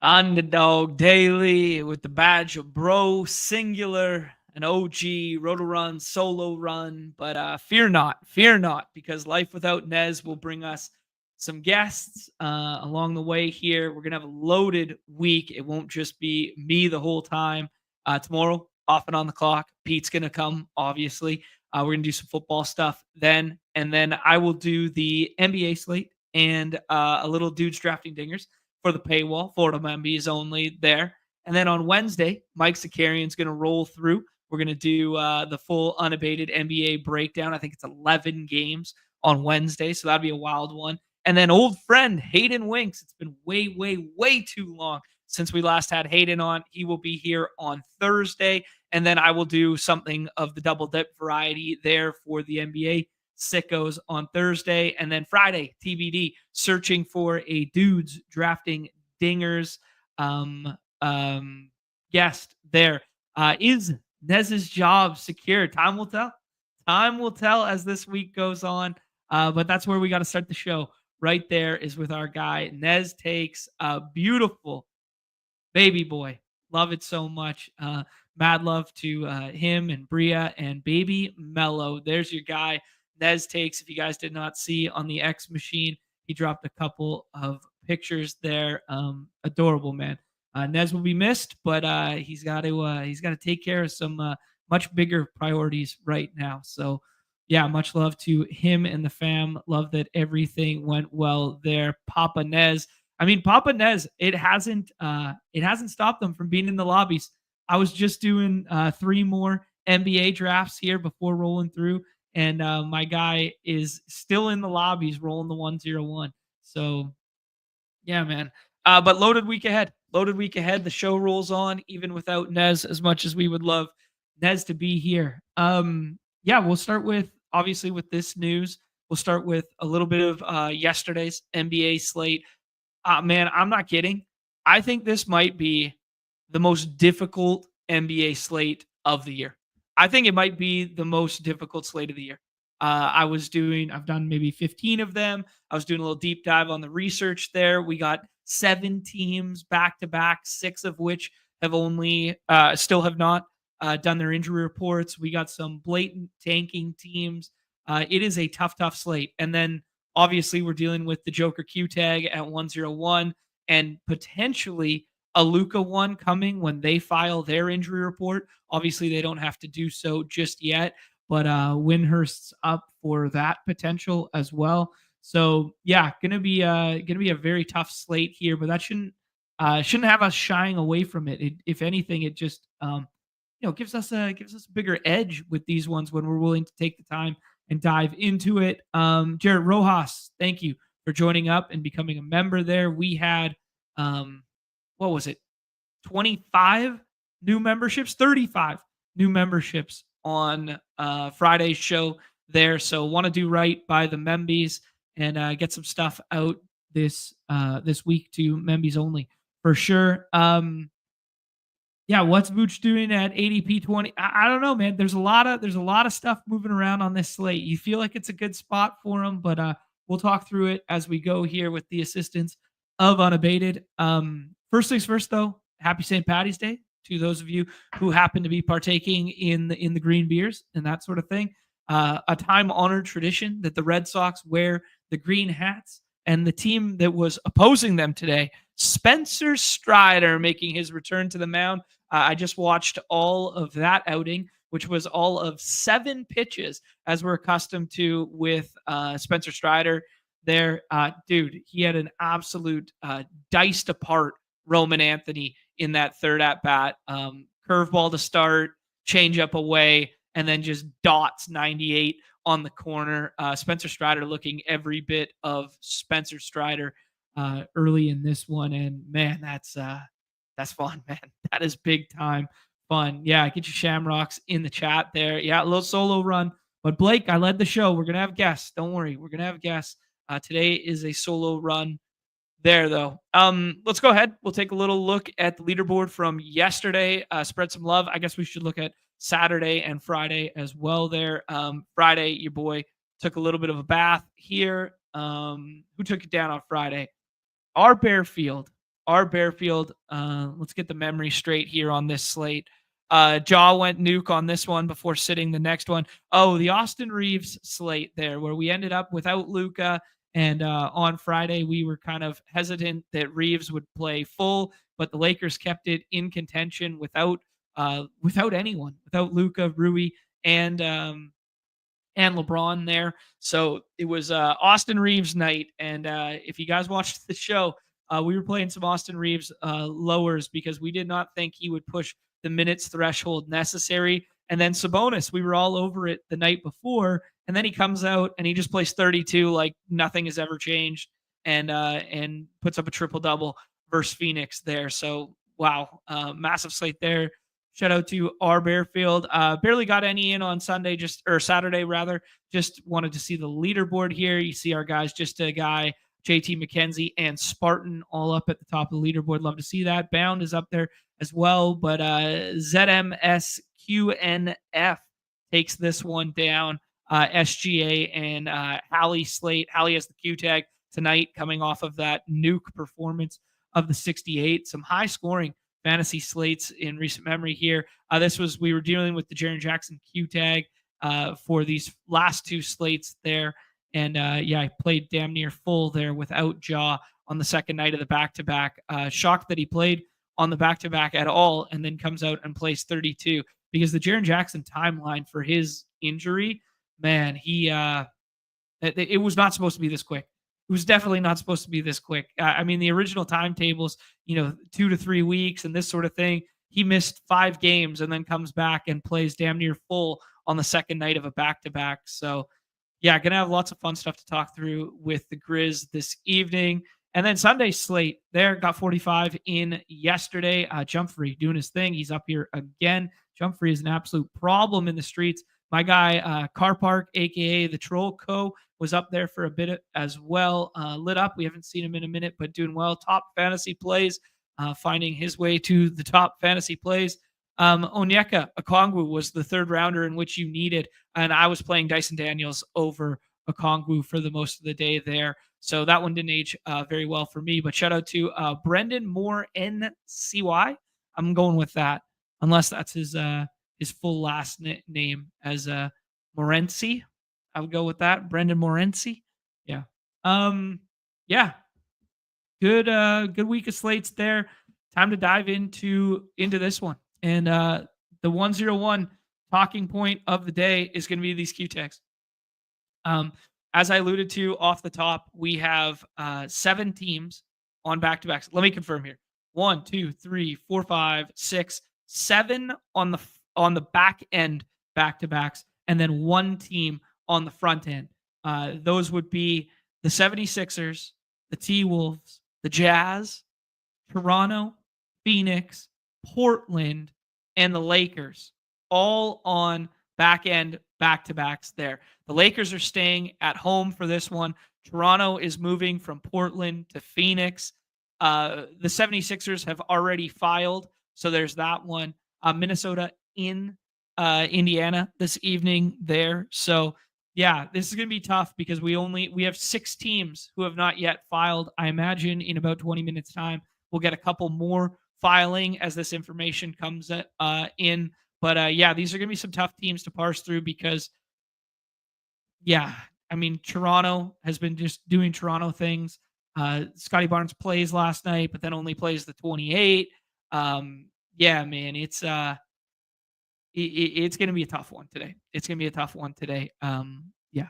Underdog Daily with the badge of bro, singular, an OG, Rotorun Solorun. But fear not, because life without Nez will bring us some guests along the way here. We're going to have a loaded week. It won't just be me the whole time. Tomorrow, off and on the clock, Pete's going to come, obviously. We're going to do some football stuff then. And then I will do the NBA slate and a little dudes drafting dingers for the paywall, Florida members only there. And then on Wednesday, Mike Zakarian's going to roll through. We're going to do the full unabated NBA breakdown. I think it's 11 games on Wednesday, so that'll be a wild one. And then old friend Hayden Winks. It's been way, way, way too long since we last had Hayden on. He will be here on Thursday. And then I will do something of the double dip variety there for the NBA sickos on Thursday. And then Friday, TBD, searching for a dudes drafting dingers guest there. Is Nez's job secure? Time will tell. Time will tell as this week goes on. But that's where we got to start the show. Right there is with our guy. Nez takes a beautiful baby boy. Love it so much. Mad love to him and Bria and baby Mello. There's your guy. Nez takes, if you guys did not see on the X machine, he dropped a couple of pictures there. Adorable, man. Nez will be missed, but he's got to take care of some much bigger priorities right now. So yeah, much love to him and the fam. Love that everything went well there. Papa Nez. I mean, Papa Nez, it hasn't stopped them from being in the lobbies. I was just doing 3 more NBA drafts here before rolling through, and my guy is still in the lobbies rolling the 101. So yeah, man. But loaded week ahead. Loaded week ahead. The show rolls on even without Nez, as much as we would love Nez to be here. Yeah, we'll start with, obviously, with this news. We'll start with a little bit of yesterday's NBA slate. Man, I'm not kidding. I think this might be the most difficult NBA slate of the year. I think it might be the most difficult slate of the year. I've done maybe 15 of them. I was doing a little deep dive on the research there. We got 7 teams back to back, 6 of which have still have not done their injury reports. We got some blatant tanking teams. It is a tough slate. And then obviously we're dealing with the Joker Q-tag at 101 and potentially a Luka one coming when they file their injury report. Obviously they don't have to do so just yet, but Windhurst's up for that potential as well. So yeah, gonna be a very tough slate here, but that shouldn't have us shying away from it. If anything, it just gives us a bigger edge with these ones when we're willing to take the time and dive into it. Jared Rojas, thank you for joining up and becoming a member there. We had what was it? 25 new memberships, 35 new memberships on Friday's show there. So want to do right by the membies and get some stuff out this week to membies only for sure. Yeah, what's Vooch doing at ADP 20? I don't know, man. There's a lot of stuff moving around on this slate. You feel like it's a good spot for him, but we'll talk through it as we go here with the assistance of Unabated. First things first, though. Happy St. Patty's Day to those of you who happen to be partaking in the green beers and that sort of thing. A time-honored tradition that the Red Sox wear the green hats, and the team that was opposing them today, Spencer Strider, making his return to the mound. I just watched all of that outing, which was all of 7 pitches, as we're accustomed to with Spencer Strider there. Dude, he had an absolute diced apart Roman Anthony in that third at bat. Curveball to start, changeup away, and then just dots 98 on the corner. Spencer Strider looking every bit of Spencer Strider early in this one, and man, that's fun, man. That is big time fun. Yeah, get your shamrocks in the chat there. Yeah, a little solo run, but Blake, I led the show. We're gonna have guests. Don't worry, we're gonna have guests. Today is a solo run there, though. Let's go ahead. We'll take a little look at the leaderboard from yesterday. Spread some love. I guess we should look at Saturday and Friday as well there. Friday, your boy took a little bit of a bath here. Who took it down on Friday? Our Bearfield our Bearfield, let's get the memory straight here on this slate. Jaw went nuke on this one before sitting the next one. Oh, the Austin Reeves slate there, where we ended up without Luca. And on Friday, we were kind of hesitant that Reeves would play full, but the Lakers kept it in contention without anyone, without Luca, Rui, and and LeBron there. So it was Austin Reeves night. And if you guys watched the show, we were playing some Austin Reeves lowers because we did not think he would push the minutes threshold necessary. And then Sabonis, we were all over it the night before, and then he comes out and he just plays 32 like nothing has ever changed, and puts up a triple double versus Phoenix there. So wow, massive slate there. Shout out to our Bearfield. Barely got any in on Sunday, just or Saturday rather. Just wanted to see the leaderboard here. You see our guys, just a guy, JT McKenzie and Spartan all up at the top of the leaderboard. Love to see that. Bound is up there as well, but ZMSQNF takes this one down. SGA and Hallie Slate. Hallie has the Q-tag tonight, coming off of that nuke performance of the 68. Some high scoring fantasy slates in recent memory here. We were dealing with the Jaren Jackson Q-tag for these last two slates there. And yeah, I played damn near full there without Jaw on the second night of the back-to-back. Shocked that he played on the back-to-back at all and then comes out and plays 32, because the Jaren Jackson timeline for his injury, man, it was not supposed to be this quick. It was definitely not supposed to be this quick. I mean, the original timetables, 2 to 3 weeks and this sort of thing. He missed 5 games and then comes back and plays damn near full on the second night of a back-to-back. So yeah, gonna have lots of fun stuff to talk through with the Grizz this evening. And then Sunday slate there, got 45 in yesterday. Jumfrey doing his thing. He's up here again. Jumfrey is an absolute problem in the streets. My guy, Car Park, aka the Troll Co., was up there for a bit as well. Lit up. We haven't seen him in a minute, but doing well. Top fantasy plays, finding his way to the top fantasy plays. Onyeka Okongwu was the third rounder in which you needed, and I was playing Dyson Daniels over Okongwu for the most of the day there. So that one didn't age very well for me. But shout out to Brendan Moore NCY. I'm going with that, unless that's his full last name as Morency. I would go with that, Brendan Morency. Yeah. Yeah. Good week of slates there. Time to dive into this one. And the 101 talking point of the day is going to be these Q-tags. As I alluded to off the top, we have 7 teams on back-to-backs. Let me confirm here. 1, 2, 3, 4, 5, 6, 7 on the back end back-to-backs, and then 1 team on the front end. Those would be the 76ers, the T-Wolves, the Jazz, Toronto, Phoenix, Portland, and the Lakers, all on back end back-to-backs there. The Lakers are staying at home for this one. Toronto is moving from Portland to Phoenix. The 76ers have already filed, so there's that one. Minnesota in Indiana this evening there. So yeah, this is going to be tough because we have 6 teams who have not yet filed. I imagine in about 20 minutes time, we'll get a couple more filing as this information comes in. But yeah, these are going to be some tough teams to parse through because, yeah, I mean, Toronto has been just doing Toronto things. Scotty Barnes plays last night, but then only plays the 28. Yeah, man, it's going to be a tough one today. It's going to be a tough one today. Yeah.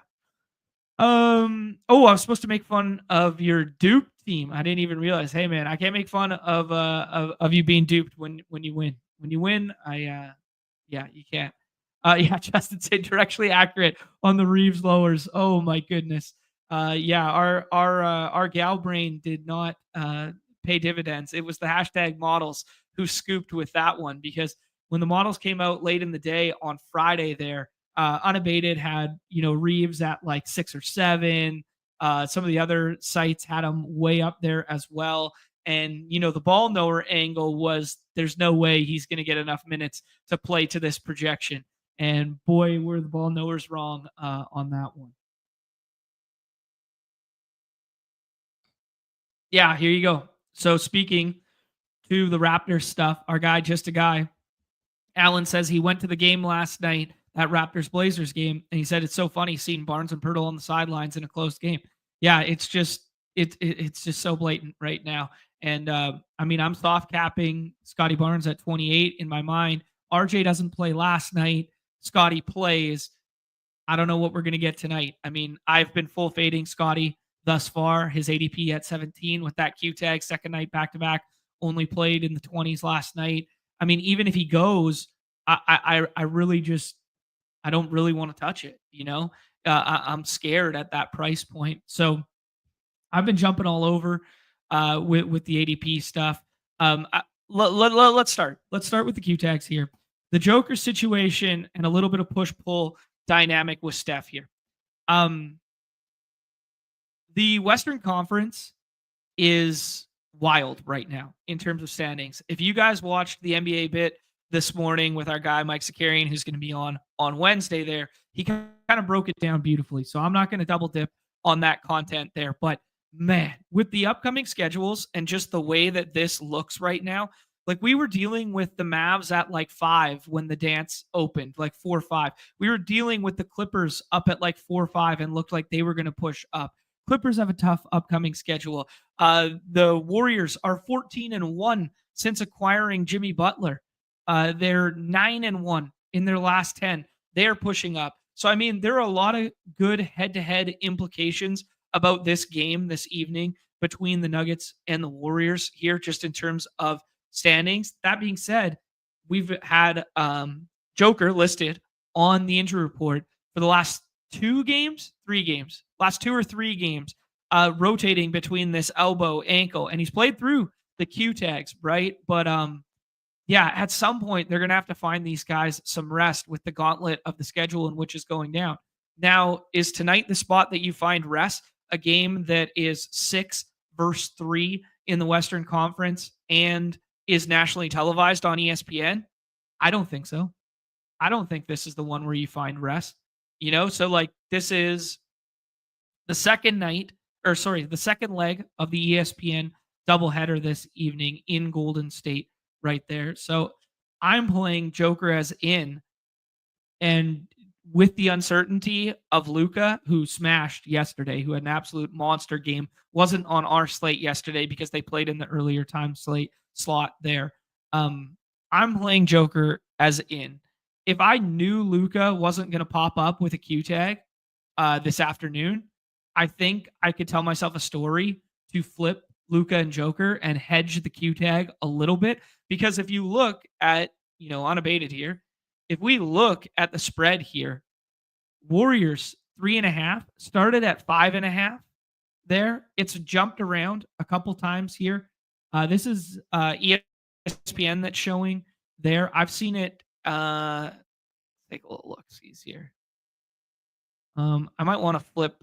Oh, I was supposed to make fun of your dupe team. I didn't even realize. Hey, man, I can't make fun of you being duped when you win. When you win, yeah, you can't. Yeah, Justin said directly accurate on the Reeves lowers. Oh my goodness. Yeah, our gal brain did not pay dividends. It was the hashtag models who scooped with that one, because when the models came out late in the day on Friday there, Unabated had, Reeves at like 6 or 7. Some of the other sites had him way up there as well. And, the ball knower angle was there's no way he's going to get enough minutes to play to this projection. And boy, were the ball knowers wrong on that one. Yeah, here you go. So speaking to the Raptors stuff, our guy, just a guy, Alan says he went to the game last night, that Raptors Blazers game, and he said it's so funny seeing Barnes and Pirtle on the sidelines in a close game. Yeah, it's just so blatant right now. And I mean, I'm soft capping Scotty Barnes at 28 in my mind. RJ doesn't play last night. Scotty plays. I don't know what we're going to get tonight. I mean, I've been full fading Scotty thus far. His ADP at 17 with that Q-tag, second night back to back, only played in the 20s last night. I mean, even if he goes, I really just I don't really want to touch it. I'm scared at that price point. So I've been jumping all over with the ADP stuff. Let's start. Let's start with the Q tags here. The Joker situation and a little bit of push pull dynamic with Steph here. The Western Conference is wild right now in terms of standings. If you guys watched the NBA bit this morning with our guy Mike Zakarian, who's going to be on Wednesday there, he kind of broke it down beautifully. So I'm not going to double dip on that content there. But man, with the upcoming schedules and just the way that this looks right now, like we were dealing with the Mavs at like 5 when the dance opened, like 4-5. We were dealing with the Clippers up at like 4-5 and looked like they were going to push up. Clippers have a tough upcoming schedule. The Warriors are 14-1 since acquiring Jimmy Butler. They're 9-1 in their last 10. They're pushing up. So, I mean, there are a lot of good head-to-head implications about this game this evening between the Nuggets and the Warriors here, just in terms of standings. That being said, we've had Joker listed on the injury report for the last 3 games, last 2 or 3 games, rotating between this elbow, ankle, and he's played through the Q tags, right? But yeah, at some point they're going to have to find these guys some rest with the gauntlet of the schedule in which is going down. Now, is tonight the spot that you find rest? A game that is 6 versus 3 in the Western Conference and is nationally televised on ESPN? I don't think so. I don't think this is the one where you find rest. So like this is the second the second leg of the ESPN doubleheader this evening in Golden State right there. So I'm playing Joker as in, and with the uncertainty of Luka, who smashed yesterday, who had an absolute monster game, wasn't on our slate yesterday because they played in the earlier time slot there. I'm playing Joker as in. If I knew Luka wasn't going to pop up with a Q tag this afternoon, I think I could tell myself a story to flip Luka and Joker and hedge the Q tag a little bit. Because if you look at, unabated here, if we look at the spread here, Warriors 3.5 started at 5.5 there. It's jumped around a couple times here. This is ESPN that's showing there. I've seen it. Take a little look. See here. I might want to flip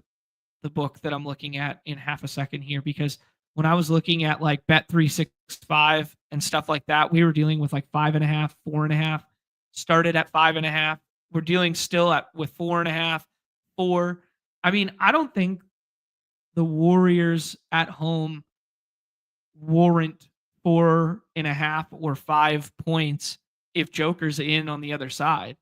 the book that I'm looking at in half a second here, because when I was looking at like Bet365 and stuff like that, we were dealing with like 5.5, 4.5. Started at 5.5. We're dealing still with 4.5, 4. I mean, I don't think the Warriors at home warrant 4.5 or 5 points if Joker's in on the other side.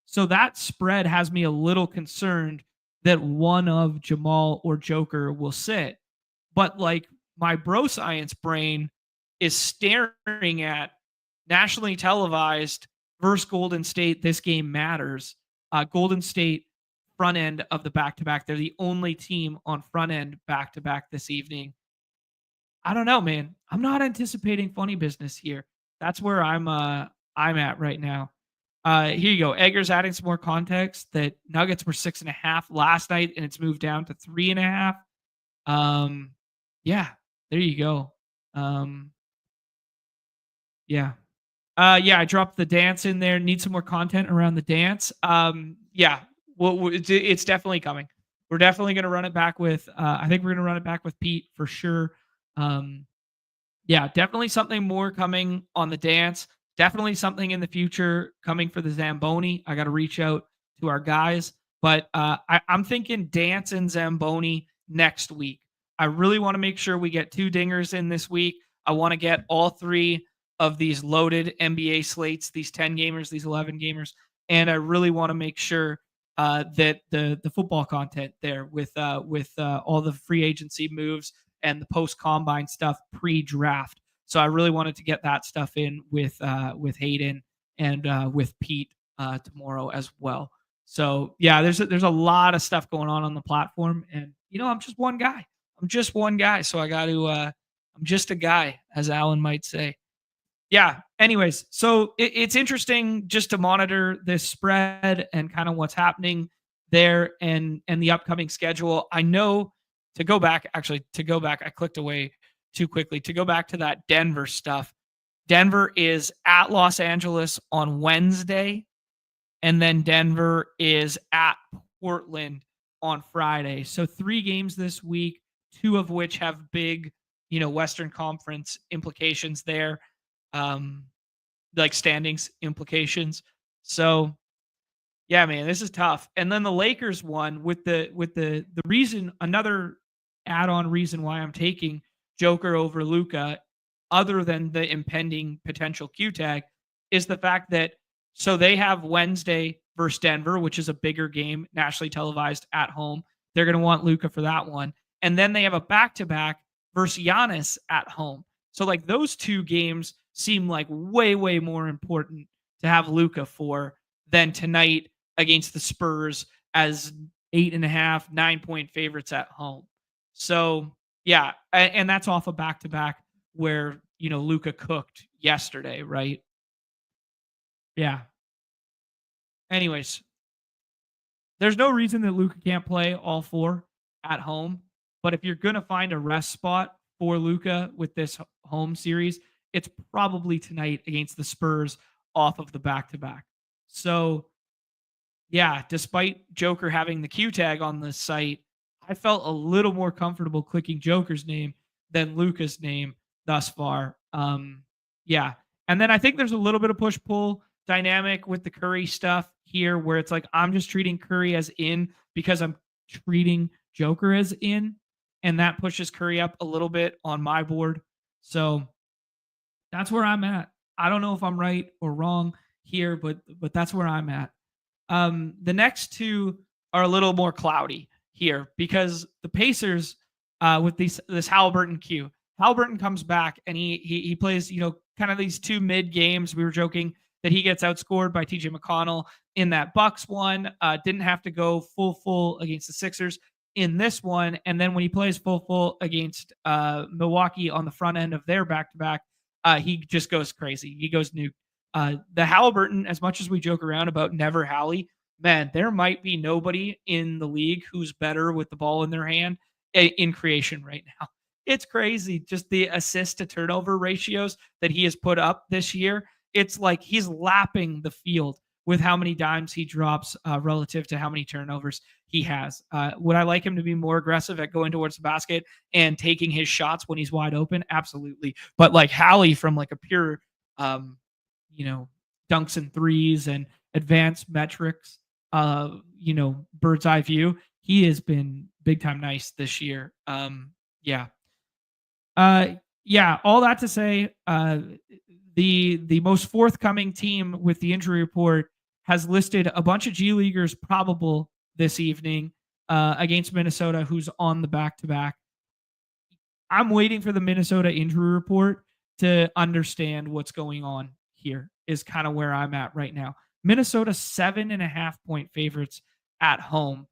So that spread has me a little concerned that one of Jamal or Joker will sit. But like my bro science brain is staring at nationally televised versus Golden State. This game matters. Golden State front end of the back-to-back. They're the only team on front end back-to-back this evening. I don't know, man. I'm not anticipating funny business here. That's where I'm at right now. Here you go. Egger's adding some more context that Nuggets were 6.5 last night, and it's moved down to 3.5. Yeah, there you go. Yeah. I dropped the dance in there. Need some more content around the dance. Yeah, well, it's definitely coming. We're definitely going to run it back with, I think we're going to run it back with Pete for sure. Yeah, definitely something more coming on the dance. Definitely something in the future coming for the Zamboni. I got to reach out to our guys, but I'm thinking dance and Zamboni next week. I really want to make sure we get 2 dingers in this week. I want to get all 3 of these loaded NBA slates, these 10 gamers, these 11 gamers, and I really want to make sure that the football content there with all the free agency moves and the post combine stuff pre-draft. So I really wanted to get that stuff in with Hayden and with Pete tomorrow as well. So yeah, there's a lot of stuff going on the platform, and I'm just one guy. I'm just one guy, so I got to. I'm just a guy, as Alan might say. Yeah. Anyways, so it's interesting just to monitor this spread and kind of what's happening there and the upcoming schedule. I know to go back, I clicked away too quickly. To go back to that Denver stuff, Denver is at Los Angeles on Wednesday, and then Denver is at Portland on Friday. So 3 games this week, 2 of which have big, Western Conference implications there, like standings implications. So yeah, man, this is tough. And then the Lakers one with the reason, another add-on reason why I'm taking Joker over Luka, other than the impending potential Q-tag, is the fact that so they have Wednesday versus Denver, which is a bigger game, nationally televised at home. They're going to want Luka for that one. And then they have a back-to-back versus Giannis at home. So like those 2 games seem like way, way more important to have Luka for than tonight against the Spurs as 8.5, 9-point favorites at home. So yeah, and that's off a back-to-back where, Luka cooked yesterday, right? Yeah. Anyways, there's no reason that Luka can't play all 4 at home. But if you're going to find a rest spot for Luka with this home series, it's probably tonight against the Spurs off of the back-to-back. So, yeah, despite Joker having the Q tag on the site, I felt a little more comfortable clicking Joker's name than Luka's name thus far. Yeah. And then I think there's a little bit of push-pull dynamic with the Curry stuff here where it's like I'm just treating Curry as in because I'm treating Joker as in, and that pushes Curry up a little bit on my board. So that's where I'm at. I don't know if I'm right or wrong here, but that's where I'm at. The next 2 are a little more cloudy here because the Pacers with this Halliburton Q. Halliburton comes back and he plays, kind of these 2 mid games. We were joking that he gets outscored by TJ McConnell in that Bucks one. Didn't have to go full against the Sixers in this one. And then when he plays full against Milwaukee on the front end of their back-to-back, he just goes crazy. He goes nuke. The Halliburton, as much as we joke around about never Hallie, man, there might be nobody in the league who's better with the ball in their hand in creation right now. It's crazy. Just the assist to turnover ratios that he has put up this year. It's like he's lapping the field with how many dimes he drops relative to how many turnovers he has. Would I like him to be more aggressive at going towards the basket and taking his shots when he's wide open? Absolutely. But like Hallie from like a pure, dunks and threes and advanced metrics, bird's eye view, he has been big time nice this year. Yeah. All that to say, the most forthcoming team with the injury report has listed a bunch of G Leaguers probable this evening against Minnesota, who's on the back-to-back. I'm waiting for the Minnesota injury report to understand what's going on here is kind of where I'm at right now. Minnesota 7.5-point favorites at home.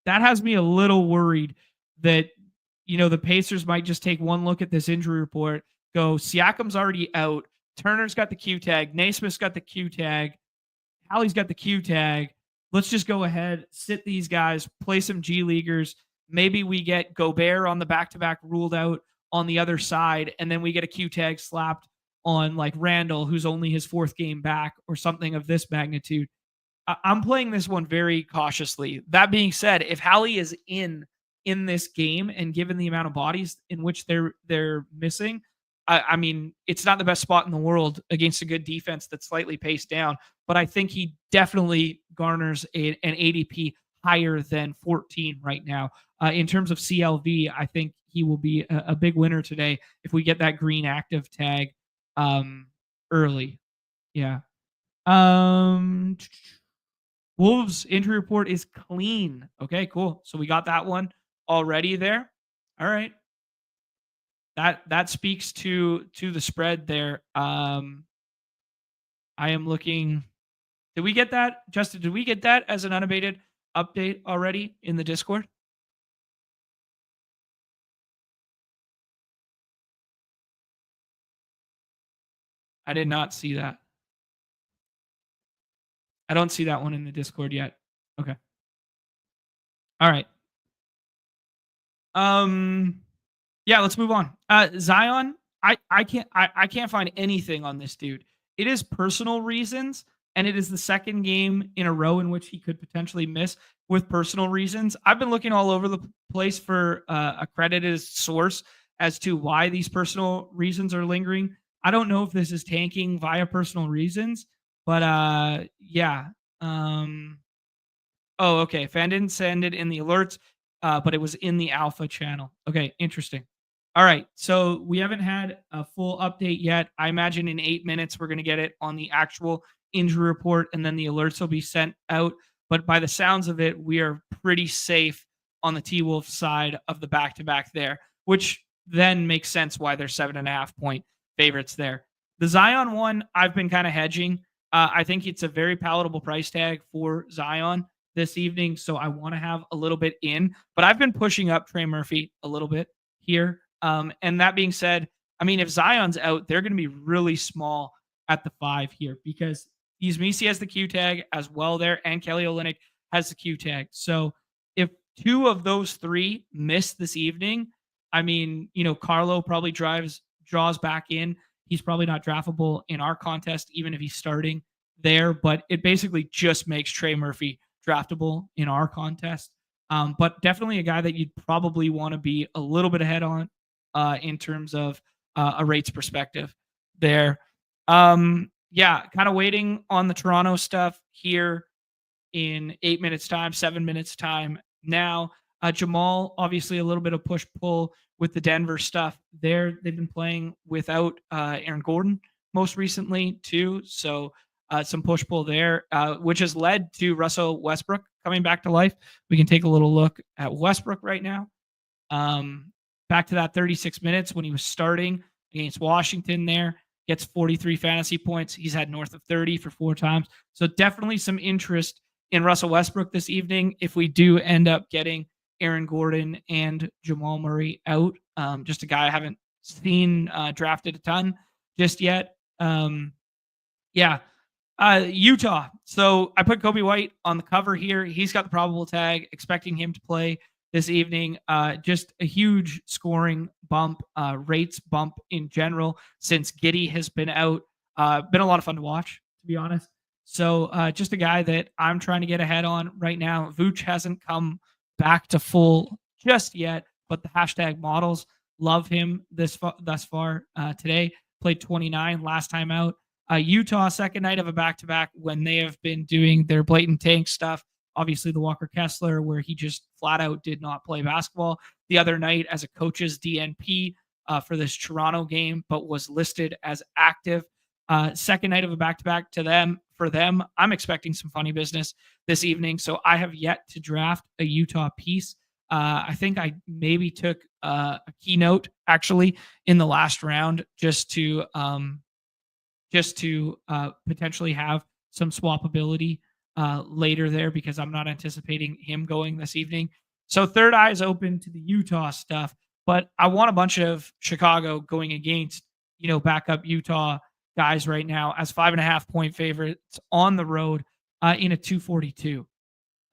That has me a little worried that, the Pacers might just take one look at this injury report, go, Siakam's already out. Turner's got the Q tag. Naismith's got the Q tag. Hallie's got the Q tag. Let's just go ahead, sit these guys, play some G Leaguers. Maybe we get Gobert on the back-to-back ruled out on the other side, and then we get a Q tag slapped on like Randall, who's only his 4th game back or something of this magnitude. I'm playing this one very cautiously. That being said, if Hallie is in this game and given the amount of bodies in which they're missing, I mean, it's not the best spot in the world against a good defense that's slightly paced down, but I think he definitely garners an ADP higher than 14 right now. In terms of CLV, I think he will be a big winner today if we get that green active tag early. Yeah. Um, Wolves injury report is clean. Okay, cool. So we got that one already there. All right. That speaks to the spread there. I am looking. Did we get that, Justin? Did we get that as an unabated update already in the Discord? I did not see that. I don't see that one in the Discord yet. Okay. All right. Um Yeah, let's move on. Zion, I can't find anything on this dude. It is personal reasons, and it is the second game in a row in which he could potentially miss with personal reasons. I've been looking all over the place for a credited source as to why these personal reasons are lingering. I don't know if this is tanking via personal reasons, but yeah. Um, oh, okay. Fan didn't send it in the alerts, but it was in the alpha channel. Okay, interesting. All right. So we haven't had a full update yet. I imagine in 8 minutes we're going to get it on the actual injury report, and then the alerts will be sent out. But by the sounds of it, we are pretty safe on the T Wolf side of the back to back there, which then makes sense why they're 7.5 point favorites there. The Zion one, I've been kind of hedging. I think it's a very palatable price tag for Zion this evening, so I want to have a little bit in. But I've been pushing up Trey Murphy a little bit here. And that being said, I mean, if Zion's out, they're going to be really small at the 5 here because Misi has the Q tag as well there, and Kelly Olynyk has the Q tag. So if 2 of those 3 miss this evening, I mean, Carlo probably draws back in. He's probably not draftable in our contest, even if he's starting there. But it basically just makes Trey Murphy draftable in our contest. But definitely a guy that you'd probably want to be a little bit ahead on in terms of a rates perspective there. Yeah, kind of waiting on the Toronto stuff here in 8 minutes time, 7 minutes time. Now, Jamal, obviously a little bit of push pull with the Denver stuff there. They've been playing without Aaron Gordon most recently too. So some push pull there, which has led to Russell Westbrook coming back to life. We can take a little look at Westbrook right now. Back to that 36 minutes when he was starting against Washington there, gets 43 fantasy points. He's had north of 30 for 4 times. So definitely some interest in Russell Westbrook this evening if we do end up getting Aaron Gordon and Jamal Murray out. Just a guy I haven't seen drafted a ton just yet. Yeah. Utah. So I put Kobe White on the cover here. He's got the probable tag, expecting him to play this evening. Just a huge scoring bump, rates bump in general since Giddey has been out. Been a lot of fun to watch, to be honest. So just a guy that I'm trying to get ahead on right now. Vooch hasn't come back to full just yet, but the hashtag models love him thus far today. Played 29 last time out. Utah, second night of a back-to-back when they have been doing their blatant tank stuff. Obviously, the Walker Kessler, where he just flat out did not play basketball the other night as a coach's DNP for this Toronto game, but was listed as active. Second night of a back-to-back for them. I'm expecting some funny business this evening, so I have yet to draft a Utah piece. I think I maybe took a keynote actually in the last round just to potentially have some swappability later there because I'm not anticipating him going this evening. So third eye is open to the Utah stuff, but I want a bunch of Chicago going against, backup Utah guys right now as 5.5 point favorites on the road in a 242.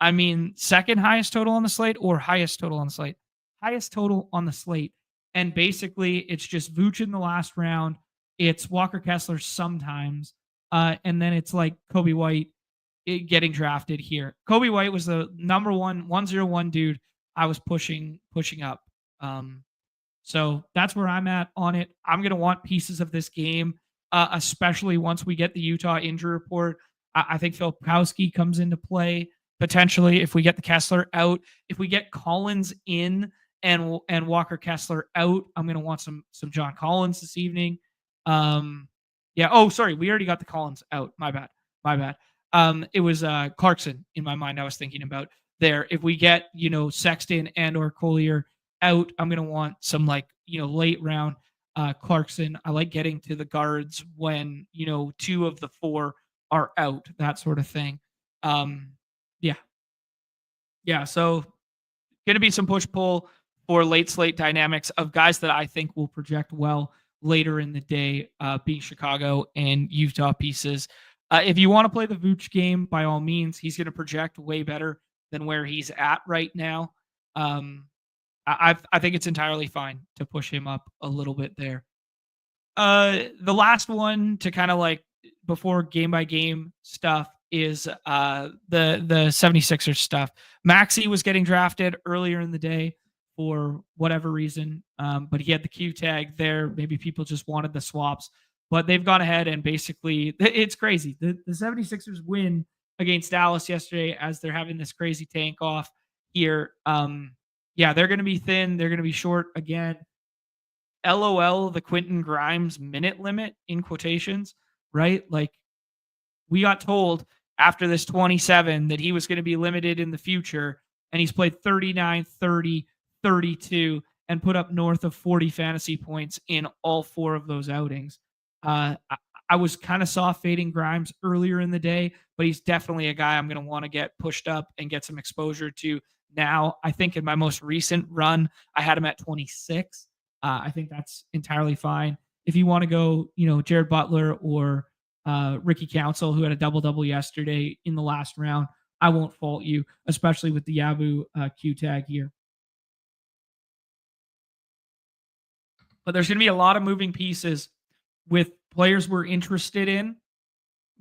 I mean, second highest total on the slate or highest total on the slate? Highest total on the slate. And basically, it's just Vooch in the last round. It's Walker Kessler sometimes. And then it's like Kobe White getting drafted here. Kobe White was the number 101 dude I was pushing up. So that's where I'm at on it. I'm going to want pieces of this game, especially once we get the Utah injury report. I think Filipowski comes into play potentially if we get the Kessler out. If we get Collins in and Walker Kessler out, I'm gonna want some John Collins this evening. Yeah. Oh, sorry, we already got the Collins out. My bad. My bad. It was Clarkson in my mind. I was thinking about there. If we get Sexton and or Collier out, I'm gonna want some like late round Clarkson. I like getting to the guards when two of the four are out, that sort of thing. Um, yeah, yeah. So going to be some push pull for late slate dynamics of guys that I think will project well later in the day, being Chicago and Utah pieces. If you want to play the Vooch game, by all means, he's going to project way better than where he's at right now. I think it's entirely fine to push him up a little bit there. The last one to kind of like before game by game stuff is the 76ers stuff. Maxey was getting drafted earlier in the day for whatever reason, but he had the Q tag there. Maybe people just wanted the swaps, but they've gone ahead and basically it's crazy. The 76ers win against Dallas yesterday as they're having this crazy tank off here. Yeah, they're going to be thin. They're going to be short again. LOL, the Quentin Grimes minute limit in quotations, right? Like we got told after this 27 that he was going to be limited in the future, and he's played 39, 30, 32, and put up north of 40 fantasy points in all four of those outings. I was kind of soft fading Grimes earlier in the day, but he's definitely a guy I'm going to want to get pushed up and get some exposure to now. I think in my most recent run, I had him at 26. I think that's entirely fine. If you want to go, Jared Butler or Ricky Council, who had a double-double yesterday in the last round, I won't fault you, especially with the Yabu Q tag here. But there's going to be a lot of moving pieces with players we're interested in,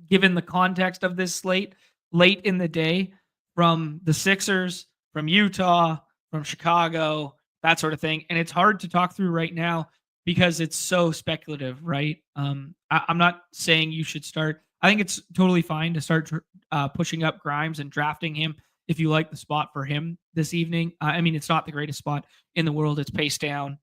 given the context of this slate late in the day, from the Sixers, from Utah, from Chicago, that sort of thing. And it's hard to talk through right now because it's so speculative, right? I'm not saying you should start. I think it's totally fine to start pushing up Grimes and drafting him if you like the spot for him this evening. I mean, it's not the greatest spot in the world. It's pace down,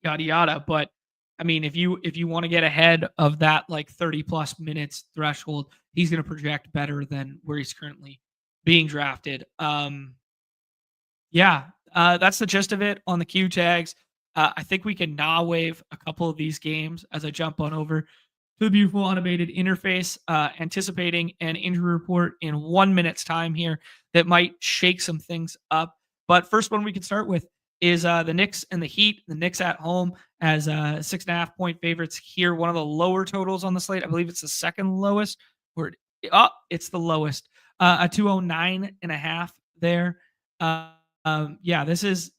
yada yada. But I mean, if you want to get ahead of that like 30 plus minutes threshold, he's going to project better than where he's currently being drafted. Yeah, that's the gist of it on the Q tags. I think we can nah wave a couple of these games as I jump on over to the beautiful Unabated interface, anticipating an injury report in 1 minute's time here that might shake some things up. But first one we can start with is the Knicks and the Heat. The Knicks at home as 6.5 point favorites here. One of the lower totals on the slate. I believe it's the second lowest. Or it's the lowest. A 209.5 there. Yeah, this is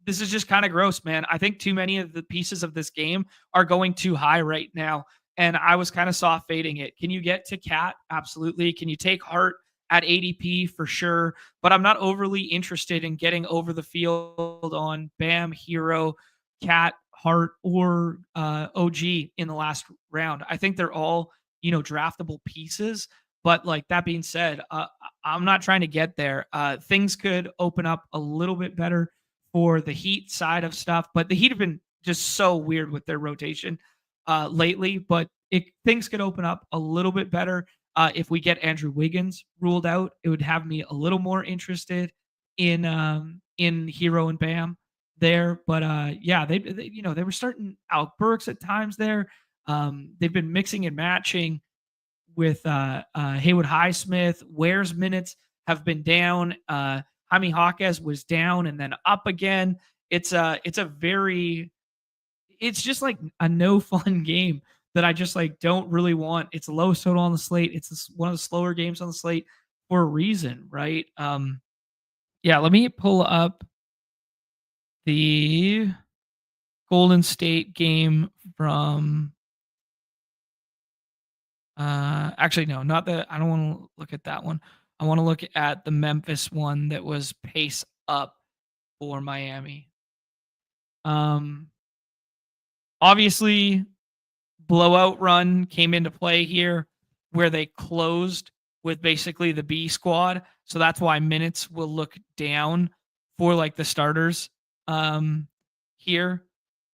just kind of gross, man. I think too many of the pieces of this game are going too high right now, and I was kind of soft fading it. Can you get to Cat? Absolutely. Can you take Hart at ADP for sure? But I'm not overly interested in getting over the field on Bam, Hero, Cat, Hart, or OG in the last round. I think they're all draftable pieces. But like that being said, I'm not trying to get there. Things could open up a little bit better for the Heat side of stuff, but the Heat have been just so weird with their rotation lately. But things could open up a little bit better if we get Andrew Wiggins ruled out. It would have me a little more interested in Hero and Bam there. But yeah, they were starting out Burks at times there. They've been mixing and matching with Haywood Highsmith. Ware's minutes have been down. Jaime Jaquez was down and then up again. It's just like a no fun game that I just like don't really want. It's the lowest total on the slate. It's one of the slower games on the slate for a reason, right? Yeah, let me pull up the Golden State game from actually no, not that. I don't want to look at that one. I want to look at the Memphis one that was pace up for Miami. Obviously blowout run came into play here where they closed with basically the B squad So that's why minutes will look down for like the starters um, here.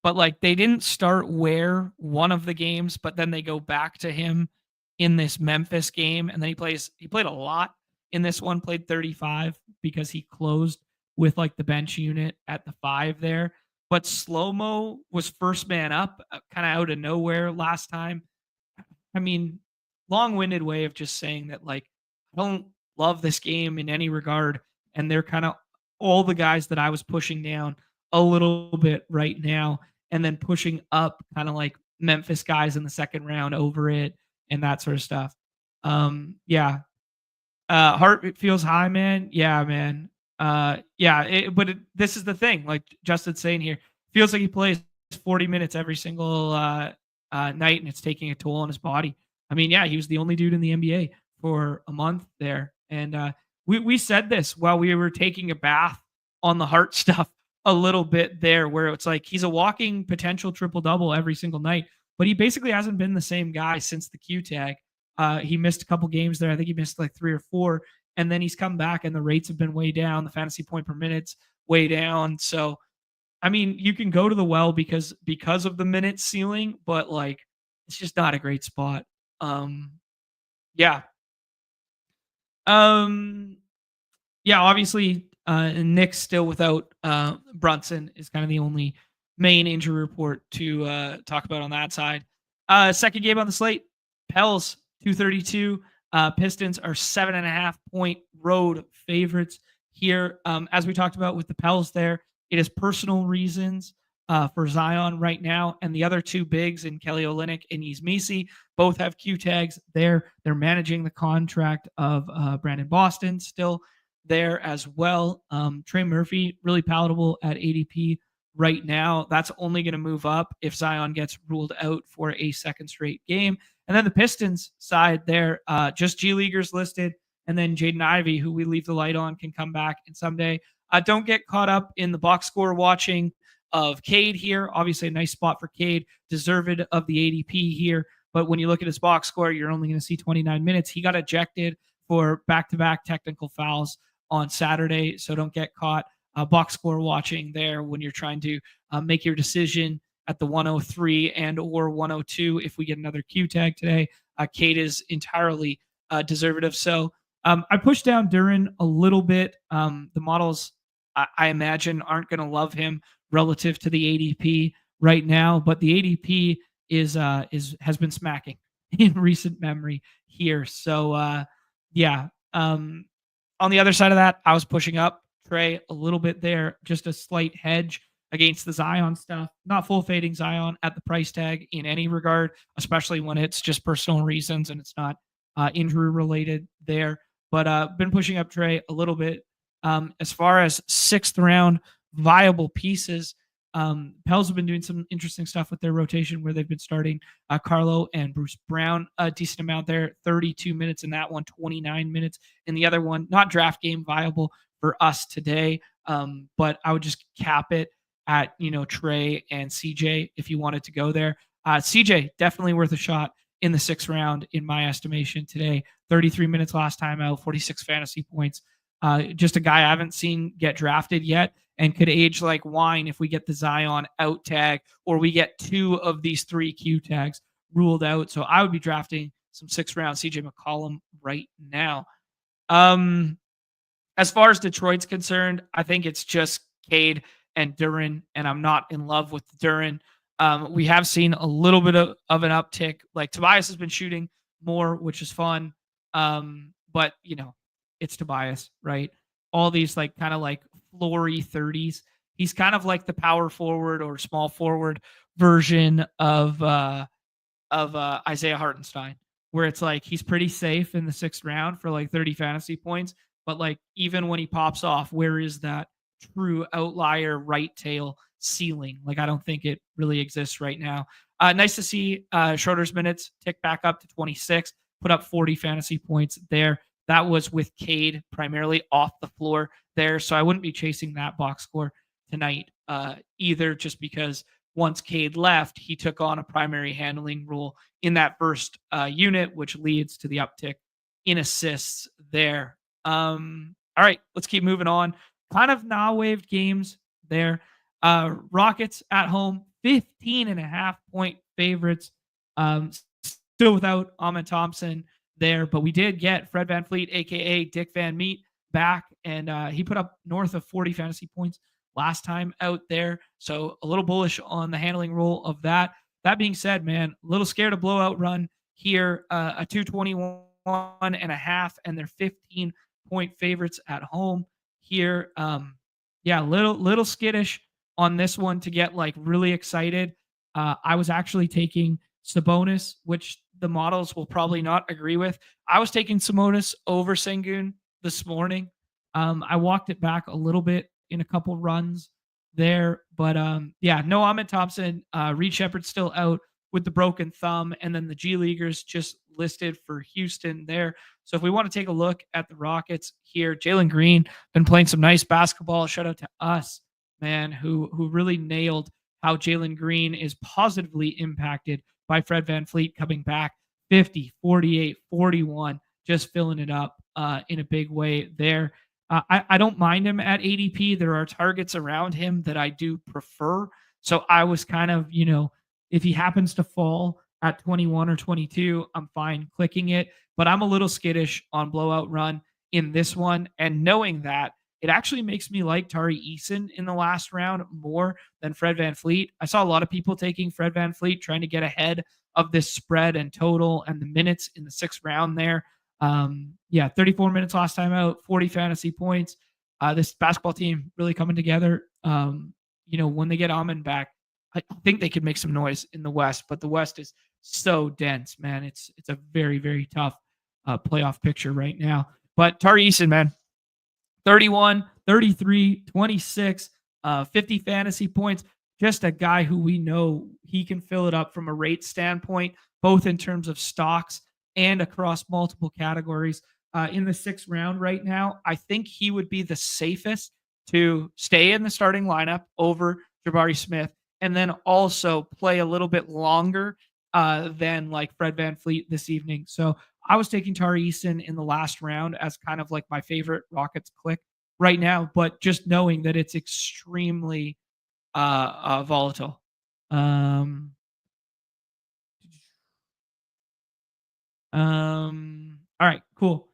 But like they didn't start Ware one of the games, but then they go back to him in this Memphis game, and then he played a lot in this one, played 35 because he closed with like the bench unit at the 5 there. But Slow Mo was first man up, kind of out of nowhere last time. I mean, long-winded way of just saying that like I don't love this game in any regard, and they're kind of all the guys that I was pushing down a little bit right now, and then pushing up kind of like Memphis guys in the second round over it and that sort of stuff. Yeah, heart it feels high, man. Yeah, man. Yeah, this is the thing. Like Justin's saying here, feels like he plays 40 minutes every single night, and it's taking a toll on his body. I mean, yeah, he was the only dude in the NBA for a month there, and we said this while we were taking a bath on the heart stuff a little bit there, where it's like he's a walking potential triple double every single night, but he basically hasn't been the same guy since the Q-tag. He missed a couple games there. I think he missed like 3 or 4, and then he's come back, and the rates have been way down. The fantasy point per minute's way down. So, I mean, you can go to the well because of the minute ceiling, but like it's just not a great spot. Yeah. Um, yeah, obviously, Nick's still without Brunson is kind of the only main injury report to talk about on that side. Second game on the slate, Pels 232. Pistons are 7.5 point road favorites here. As we talked about with the Pels there, it is personal reasons for Zion right now, and the other two bigs in Kelly Olynyk and Yzmisi both have Q tags there. They're managing the contract of Brandon Boston still there as well. Trey Murphy, really palatable at ADP right now. That's only going to move up if Zion gets ruled out for a second straight game. And then the Pistons side there, just G Leaguers listed. And then Jaden Ivey, who we leave the light on, can come back and someday. Don't get caught up in the box score watching of Cade here. Obviously, a nice spot for Cade, deserved of the ADP here. But when you look at his box score, you're only going to see 29 minutes. He got ejected for back-to-back technical fouls on Saturday, so don't get caught box score watching there when you're trying to make your decision at the 103 and or 102 if we get another Q tag today. Cade is entirely deservative. So I pushed down Duran a little bit. The models, I imagine, aren't going to love him relative to the ADP right now, but the ADP has been smacking in recent memory here. So yeah. On the other side of that, I was pushing up Trey a little bit there, just a slight hedge against the Zion stuff. Not full fading Zion at the price tag in any regard, especially when it's just personal reasons and it's not injury related there. But been pushing up Trey a little bit. As far as sixth round viable pieces, Pels have been doing some interesting stuff with their rotation where they've been starting Carlo and Bruce Brown a decent amount there, 32 minutes in that one, 29 minutes in the other one. Not draft game viable for us today, but I would just cap it at, Trey and CJ if you wanted to go there. CJ, definitely worth a shot in the sixth round in my estimation today. 33 minutes last time out, 46 fantasy points. Just a guy I haven't seen get drafted yet and could age like wine if we get the Zion out tag or we get 2 of these 3 Q tags ruled out. So I would be drafting some 6th round CJ McCollum right now. As far as Detroit's concerned, I think it's just Cade and Duran, and I'm not in love with Duran. We have seen a little bit of an uptick. Like Tobias has been shooting more, which is fun. But it's Tobias, right? All these like kind of like floory 30s. He's kind of like the power forward or small forward version of Isaiah Hartenstein, where it's like he's pretty safe in the 6th round for like 30 fantasy points. But like even when he pops off, where is that true outlier right tail ceiling? Like I don't think it really exists right now. Nice to see Schroeder's minutes tick back up to 26, put up 40 fantasy points there. That was with Cade primarily off the floor there. So I wouldn't be chasing that box score tonight either, just because once Cade left, he took on a primary handling role in that first unit, which leads to the uptick in assists there. All right, let's keep moving on. Kind of now waved games there. Rockets at home, 15.5 point favorites. Still without Ahmed Thompson there, but we did get Fred VanVleet, aka Dick Van Meat, back, and he put up north of 40 fantasy points last time out there. So a little bullish on the handling role of that. That being said, man, a little scared of blowout run here. A 221.5, and they're 15-point favorites at home here. Yeah, little skittish on this one to get like really excited. I was actually taking Sabonis, which the models will probably not agree with. I was taking Sabonis over Sengun this morning. I walked it back a little bit in a couple runs there, but yeah, no Ahmed Thompson. Reed Shepard's still out with the broken thumb, and then the G Leaguers just listed for Houston there. So if we want to take a look at the Rockets here, Jalen Green been playing some nice basketball. Shout out to us, man, who really nailed how Jalen Green is positively impacted by Fred VanVleet coming back 50, 48, 41, just filling it up in a big way there. I don't mind him at ADP. There are targets around him that I do prefer. So I was kind of, if he happens to fall at 21 or 22, I'm fine clicking it. But I'm a little skittish on blowout run in this one. And knowing that, it actually makes me like Tari Eason in the last round more than Fred VanVleet. I saw a lot of people taking Fred VanVleet, trying to get ahead of this spread and total and the minutes in the 6th round there. Yeah, 34 minutes last time out, 40 fantasy points. This basketball team really coming together. When they get Amon back, I think they could make some noise in the West, but the West is so dense, man. It's a very, very tough playoff picture right now. But Tari Eason, man, 31, 33, 26, 50 fantasy points. Just a guy who we know he can fill it up from a rate standpoint, both in terms of stocks and across multiple categories. In the 6th round right now, I think he would be the safest to stay in the starting lineup over Jabari Smith, and then also play a little bit longer than like Fred VanVleet this evening. So I was taking Tari Eason in the last round as kind of like my favorite Rockets click right now, but just knowing that it's extremely volatile. All right, cool.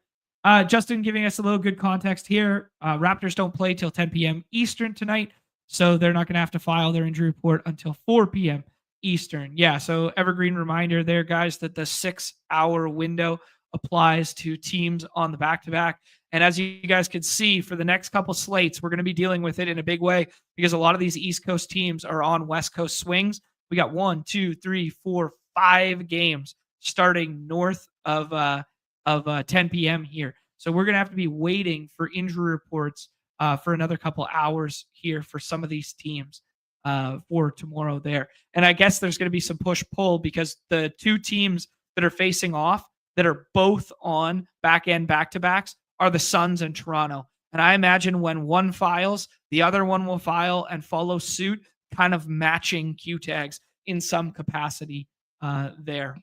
Justin giving us a little good context here. Raptors don't play till 10 p.m. Eastern tonight, so they're not going to have to file their injury report until 4 p.m. Eastern. Yeah, so evergreen reminder there, guys, that the 6-hour window applies to teams on the back-to-back. And as you guys can see, for the next couple slates, we're going to be dealing with it in a big way because a lot of these East Coast teams are on West Coast swings. We got 1, 2, 3, 4, 5 games starting north of 10 p.m. here. So we're going to have to be waiting for injury reports for another couple hours here for some of these teams for tomorrow there. And I guess there's going to be some push-pull because the two teams that are facing off that are both on back-end back-to-backs are the Suns and Toronto. And I imagine when one files, the other one will file and follow suit, kind of matching Q-tags in some capacity there.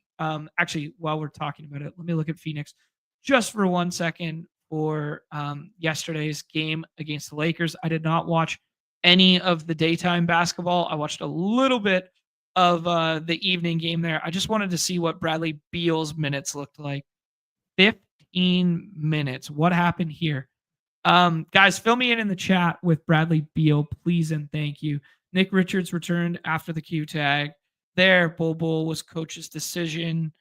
Actually, while we're talking about it, let me look at Phoenix just for 1 second for yesterday's game against the Lakers. I did not watch any of the daytime basketball. I watched a little bit of the evening game there. I just wanted to see what Bradley Beal's minutes looked like. 15 minutes. What happened here? Guys, fill me in the chat with Bradley Beal, please and thank you. Nick Richards returned after the Q tag. There, Bull was coach's decision.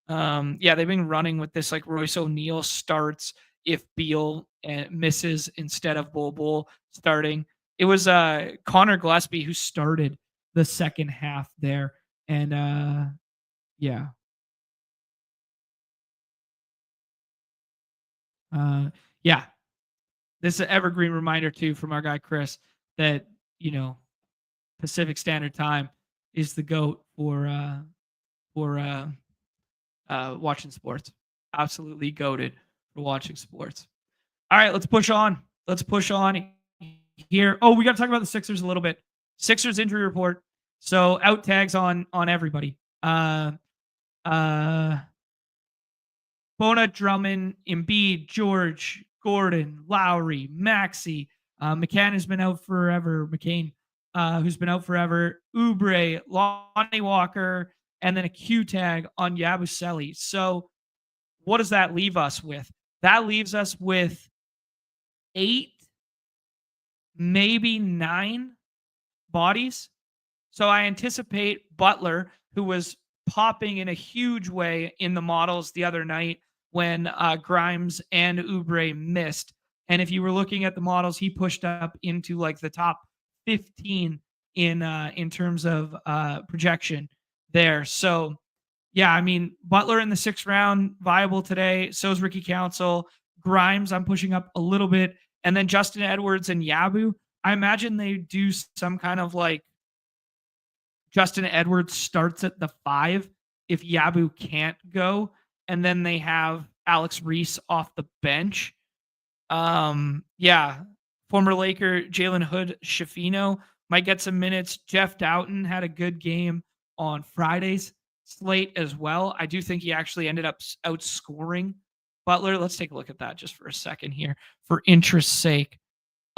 Yeah, they've been running with this like Royce O'Neal starts if Beal misses instead of Bull starting. It was Connor Gillespie who started the second half there. And yeah. Yeah. This is an evergreen reminder too from our guy Chris that, Pacific Standard Time is the GOAT for watching sports. Absolutely goated for watching sports. All right, let's push on. Let's push on here. Oh, we got to talk about the Sixers a little bit. Sixers injury report. So out tags on everybody. Bona, Drummond, Embiid, George, Gordon, Lowry, Maxey, McCann has been out forever. McCain, who's been out forever. Oubre, Lonnie Walker, and then a Q-tag on Yabusele. So what does that leave us with? That leaves us with 8, maybe 9 bodies. So I anticipate Butler, who was popping in a huge way in the models the other night when Grimes and Oubre missed. And if you were looking at the models, he pushed up into like the top 15 in terms of projection there. So yeah, I mean Butler in the 6th round viable today. So is Ricky Council. Grimes, I'm pushing up a little bit, and then Justin Edwards and Yabu. I imagine they do some kind of like Justin Edwards starts at the 5 if Yabu can't go, and then they have Alex Reese off the bench. Yeah, former Laker Jalen Hood Shafino might get some minutes. Jeff Doughton had a good game on Friday's slate as well. I do think he actually ended up outscoring Butler. Let's take a look at that just for a second here for interest's sake.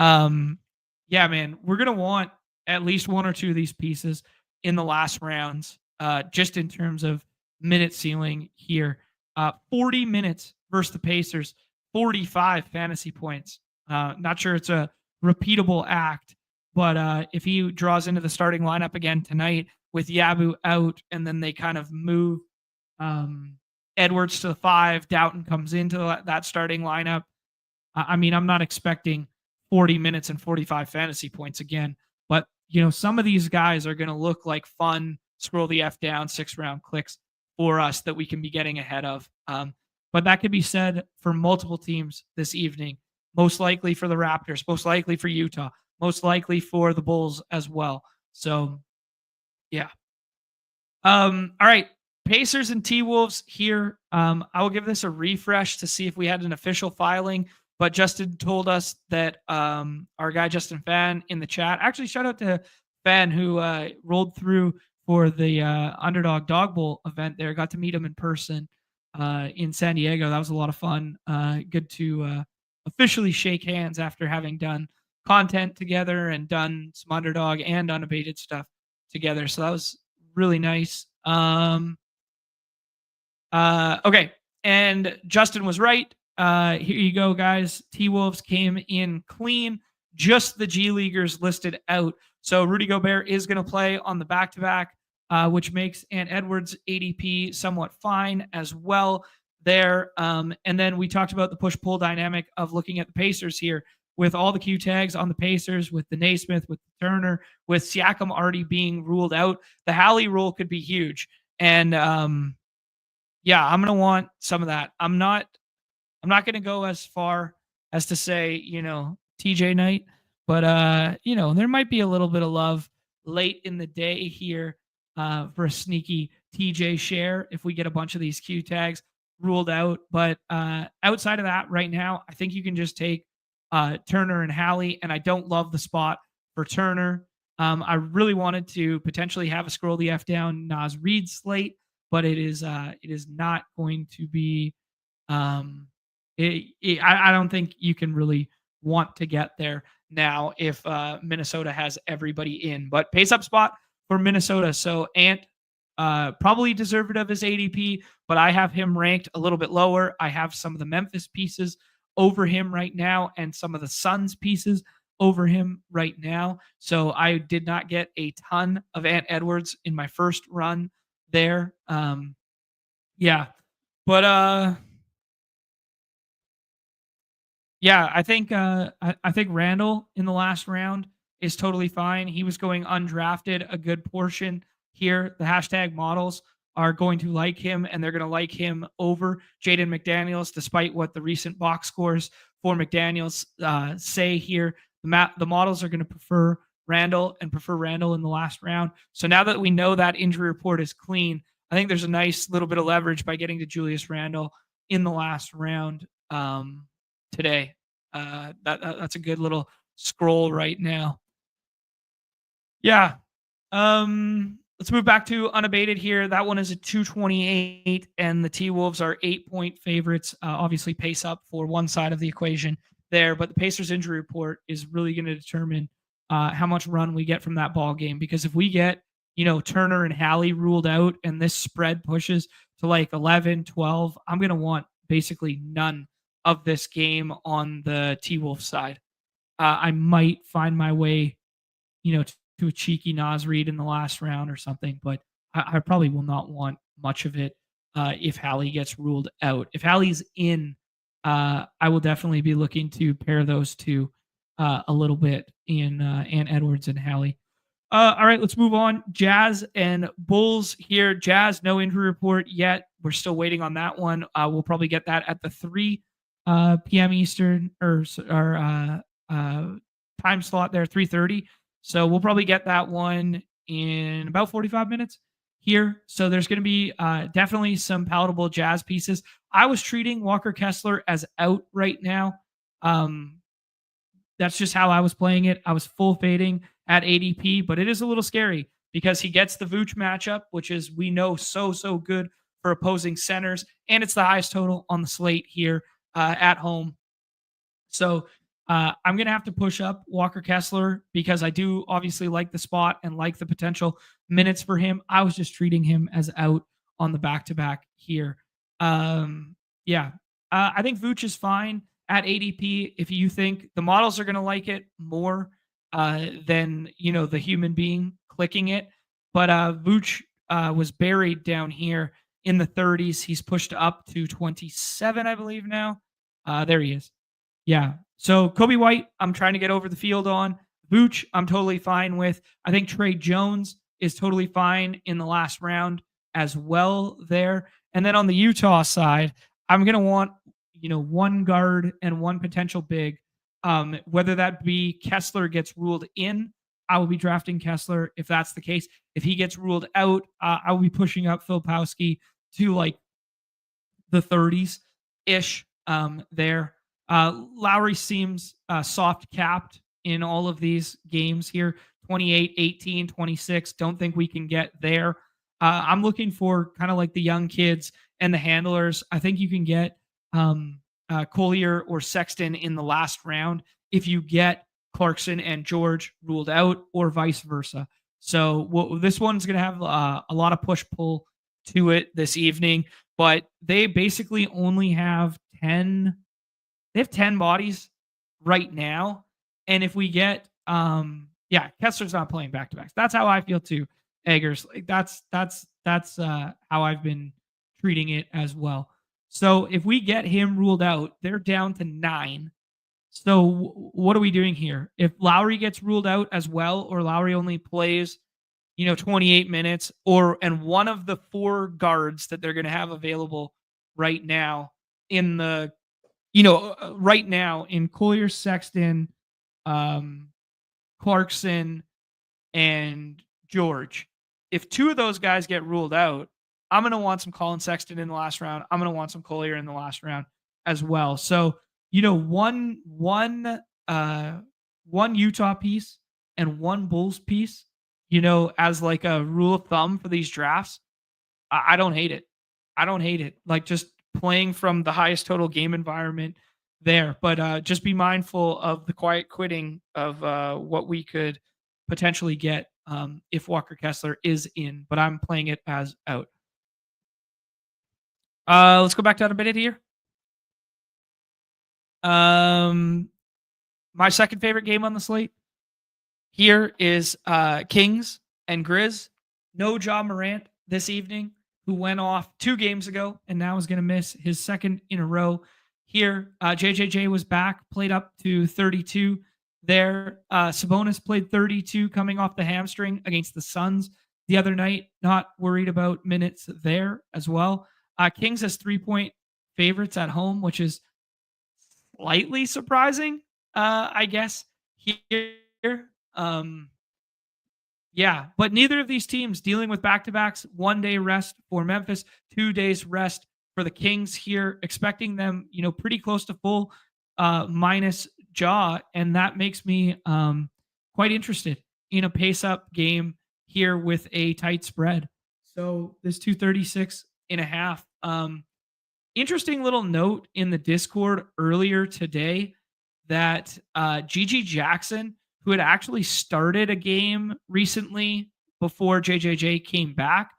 Yeah, man, we're gonna want at least 1 or 2 of these pieces in the last rounds, just in terms of minute ceiling here. 40 minutes versus the Pacers, 45 fantasy points. Not sure it's a repeatable act, but if he draws into the starting lineup again tonight with Yabu out, and then they kind of move Edwards to the 5, Doughton comes into that starting lineup. I mean, I'm not expecting 40 minutes and 45 fantasy points again, but some of these guys are going to look like fun scroll the F down 6-round clicks for us that we can be getting ahead of. But that could be said for multiple teams this evening, most likely for the Raptors, most likely for Utah, most likely for the Bulls as well. So, yeah. All right. Pacers and T-Wolves here. I will give this a refresh to see if we had an official filing, but Justin told us that our guy Justin Fan in the chat, actually shout out to Fan who rolled through for the Underdog Dog Bowl event there. Got to meet him in person in San Diego. That was a lot of fun. Good to officially shake hands after having done content together and done some Underdog and Unabated stuff together. So that was really nice. Okay. And Justin was right. Here you go, guys. T-Wolves came in clean. Just the G Leaguers listed out. So Rudy Gobert is going to play on the back-to-back, which makes Ant Edwards' ADP somewhat fine as well there. And then we talked about the push-pull dynamic of looking at the Pacers here with all the Q tags on the Pacers, with the Naismith, with the Turner, with Siakam already being ruled out. The Hallie rule could be huge. And yeah, I'm going to want some of that. I'm not going to go as far as to say, TJ Knight, but there might be a little bit of love late in the day here for a sneaky TJ share if we get a bunch of these Q tags ruled out. But outside of that, right now, I think you can just take Turner and Hallie, and I don't love the spot for Turner. I really wanted to potentially have a scroll the F down Nas Reed slate, but it is not going to be. I don't think you can really want to get there now if Minnesota has everybody in. But pace up spot for Minnesota. So Ant probably deserved of his ADP, but I have him ranked a little bit lower. I have some of the Memphis pieces over him right now and some of the Suns pieces over him right now. So I did not get a ton of Ant Edwards in my first run there. Yeah. But yeah, I think Randall in the last round is totally fine. He was going undrafted a good portion here. The hashtag models are going to like him, and they're going to like him over Jaden McDaniels, despite what the recent box scores for McDaniels say here. The models are going to prefer Randall and prefer Randall in the last round. So now that we know that injury report is clean, I think there's a nice little bit of leverage by getting to Julius Randle in the last round today. That's a good little scroll right now. Yeah. Let's move back to unabated here. That one is a 228, and the T Wolves are 8-point favorites. Obviously, pace up for one side of the equation there, but the Pacers injury report is really going to determine how much run we get from that ball game. Because if we get, Turner and Hallie ruled out, and this spread pushes to like 11, 12, I'm going to want basically none of this game on the T Wolf side. I might find my way, to a cheeky Nas read in the last round or something, but I probably will not want much of it if Hallie gets ruled out. If Hallie's in, I will definitely be looking to pair those two a little bit in Ant Edwards and Hallie. All right, let's move on. Jazz and Bulls here. Jazz, no injury report yet. We're still waiting on that one. We'll probably get that at the 3 p.m. Eastern or time slot there, 3:30. So we'll probably get that one in about 45 minutes here. So there's going to be definitely some palatable Jazz pieces. I was treating Walker Kessler as out right now. That's just how I was playing it. I was full fading at ADP, but it is a little scary because he gets the Vooch matchup, which is, we know, so good for opposing centers, and it's the highest total on the slate here at home. So I'm going to have to push up Walker Kessler because I do obviously like the spot and like the potential minutes for him. I was just treating him as out on the back-to-back here. Yeah, I think Vooch is fine at ADP if you think the models are going to like it more than, the human being clicking it. But Vooch was buried down here in the 30s. He's pushed up to 27, I believe now. There he is. Yeah. So Kobe White, I'm trying to get over the field on. Vooch, I'm totally fine with. I think Trey Jones is totally fine in the last round as well there. And then on the Utah side, I'm going to want, one guard and one potential big. Whether that be Kessler gets ruled in, I will be drafting Kessler if that's the case. If he gets ruled out, I will be pushing up Filipowski to like the 30s ish there. Lowry seems soft capped in all of these games here. 28, 18, 26. Don't think we can get there. I'm looking for kind of like the young kids and the handlers. I think you can get Collier or Sexton in the last round if you get Clarkson and George ruled out, or vice versa. So this one's going to have a lot of push-pull to it this evening, but they basically only have 10 bodies right now. And if we get Kessler's not playing back-to-backs. That's how I feel too, Eggers. Like that's how I've been treating it as well. So if we get him ruled out, they're down to 9. So what are we doing here? If Lowry gets ruled out as well, or Lowry only plays, 28 minutes, and one of the 4 guards that they're going to have available right now in the, right now in Collier, Sexton, Clarkson, and George. If 2 of those guys get ruled out, I'm going to want some Colin Sexton in the last round. I'm going to want some Collier in the last round as well. So, one Utah piece and one Bulls piece, as like a rule of thumb for these drafts, I don't hate it. I don't hate it. Like, just playing from the highest total game environment there. But just be mindful of the quiet quitting of what we could potentially get if Walker Kessler is in. But I'm playing it as out. Let's go back to Unabated here. My second favorite game on the slate here is Kings and Grizz. No Ja Morant this evening, who went off 2 games ago and now is going to miss his second in a row here. JJJ was back, played up to 32 there. Sabonis played 32 coming off the hamstring against the Suns the other night. Not worried about minutes there as well. Kings has 3-point favorites at home, which is slightly surprising, I guess, here. Yeah, but neither of these teams dealing with back-to-backs. 1 day rest for Memphis, 2 days rest for the Kings here, expecting them, pretty close to full minus Ja, and that makes me quite interested in a pace-up game here with a tight spread. So this 236.5. Interesting little note in the Discord earlier today that GG Jackson, who had actually started a game recently before JJJ came back,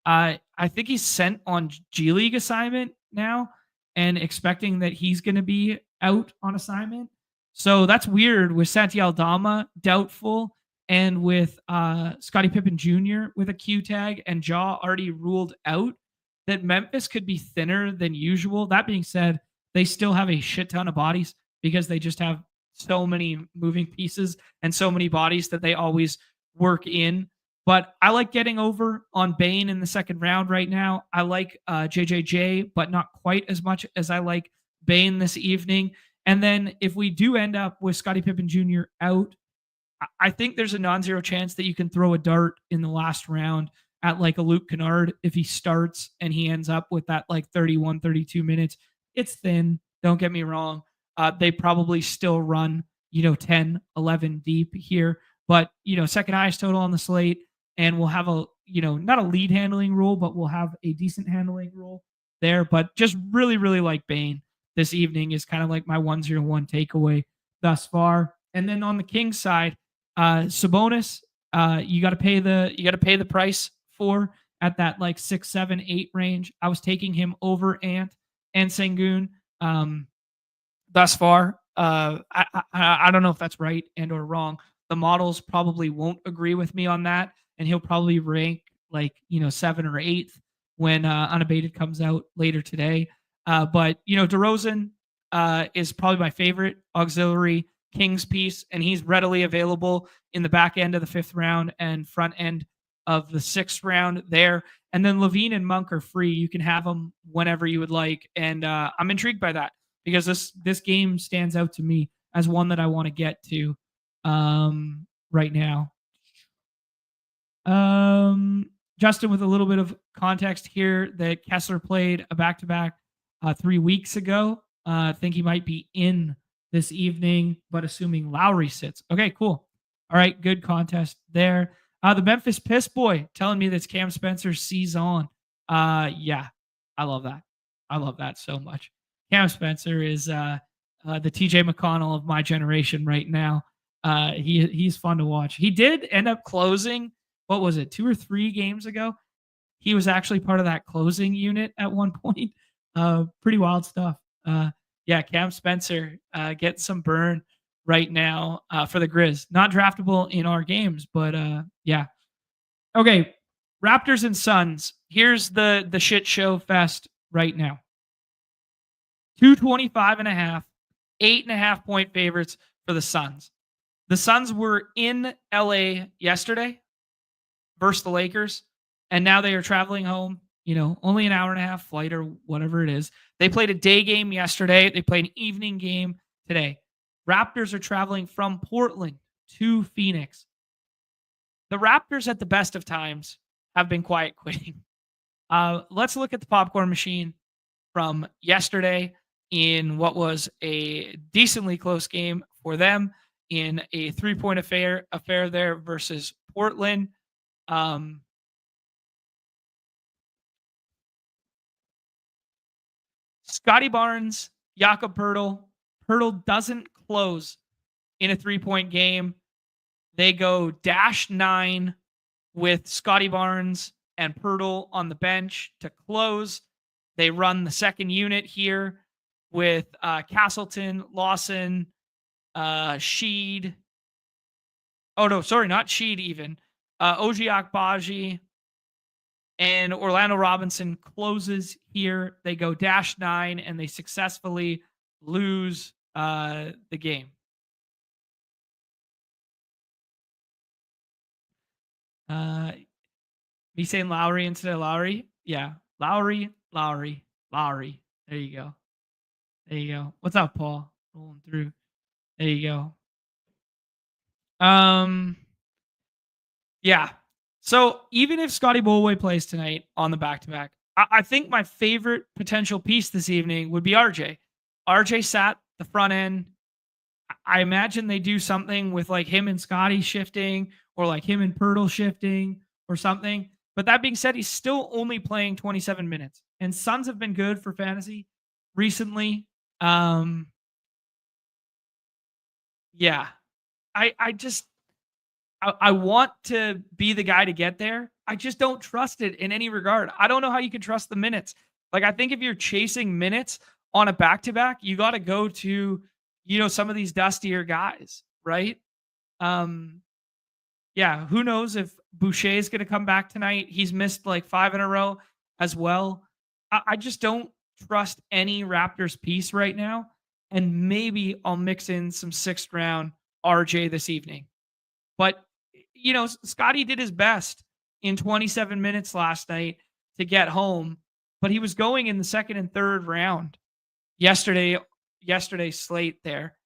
I think he's sent on G League assignment now and expecting that he's going to be out on assignment. So that's weird with Santi Aldama doubtful and with Scottie Pippen Jr. with a Q tag and Jaw already ruled out, that Memphis could be thinner than usual. That being said, they still have a shit ton of bodies because they just have so many moving pieces and so many bodies that they always work in. But I like getting over on Bane in the second round right now. I like JJJ, but not quite as much as I like Bane this evening. And then if we do end up with Scottie Pippen Jr. out, I think there's a non-zero chance that you can throw a dart in the last round at like a Luke Kennard if he starts and he ends up with that like 31, 32 minutes. It's thin. Don't get me wrong. They probably still run, 10, 11 deep here, but, second highest total on the slate. And we'll have not a lead handling rule, but we'll have a decent handling rule there. But just really, really like Bane this evening is kind of like my 101 takeaway thus far. And then on the Kings side, Sabonis, you got to pay the price for at that like 6, 7, 8 range. I was taking him over Ant and Sengun thus far. I don't know if that's right and or wrong. The models probably won't agree with me on that, and he'll probably rank like 7th or 8th when Unabated comes out later today. But DeRozan is probably my favorite auxiliary Kings piece, and he's readily available in the back end of the 5th round and front end of the 6th round there. And then Levine and Monk are free. You can have them whenever you would like, and I'm intrigued by that because this game stands out to me as one that I want to get to right now. Justin, with a little bit of context here, that Kessler played a back-to-back 3 weeks ago. I think he might be in this evening, but assuming Lowry sits. Okay, cool. All right, good contest there. The Memphis Piss Boy telling me that's Cam Spencer's season. Yeah, I love that. I love that so much. Cam Spencer is the TJ McConnell of my generation right now. He's fun to watch. He did end up closing, what was it, 2 or 3 games ago? He was actually part of that closing unit at one point. Pretty wild stuff. Yeah, Cam Spencer getting some burn right now for the Grizz. Not draftable in our games, but yeah. Okay, Raptors and Suns. Here's the shit show fest right now. 225.5, 8.5 point favorites for the Suns. The Suns were in LA yesterday versus the Lakers, and now they are traveling home. Only an hour and a half flight or whatever it is. They played a day game yesterday. They played an evening game today. Raptors are traveling from Portland to Phoenix. The Raptors at the best of times have been quiet quitting. Let's look at the popcorn machine from yesterday in what was a decently close game for them in a 3-point affair there versus Portland. Scotty Barnes, Jakob Poeltl. Poeltl doesn't close in a 3-point game. They go -9 with Scotty Barnes and Poeltl on the bench to close. They run the second unit here with Castleton, Lawson, Sheed. Oh, no, sorry, not Sheed even. Ojiak Baji and Orlando Robinson closes here. They go -9 and they successfully lose the game. Me saying Lowry instead of Lowry? Yeah. Lowry. There you go. What's up, Paul? Rolling through. There you go. Yeah. So even if Scotty Bolway plays tonight on the back-to-back, I think my favorite potential piece this evening would be RJ. RJ sat the front end. I imagine they do something with like him and Scotty shifting, or like him and Pirtle shifting or something. But that being said, he's still only playing 27 minutes. And Suns have been good for fantasy recently. Um, yeah. I just I want to be the guy to get there. I just don't trust it in any regard. I don't know how you can trust the minutes. Like, I think if you're chasing minutes on a back to back, you got to go to, some of these dustier guys, right? Um, yeah, who knows if Boucher is going to come back tonight? He's missed like 5 in a row as well. I just don't trust any Raptors piece right now. And maybe I'll mix in some 6th round RJ this evening. But, Scotty did his best in 27 minutes last night to get home, but he was going in the 2nd and 3rd round yesterday's slate there.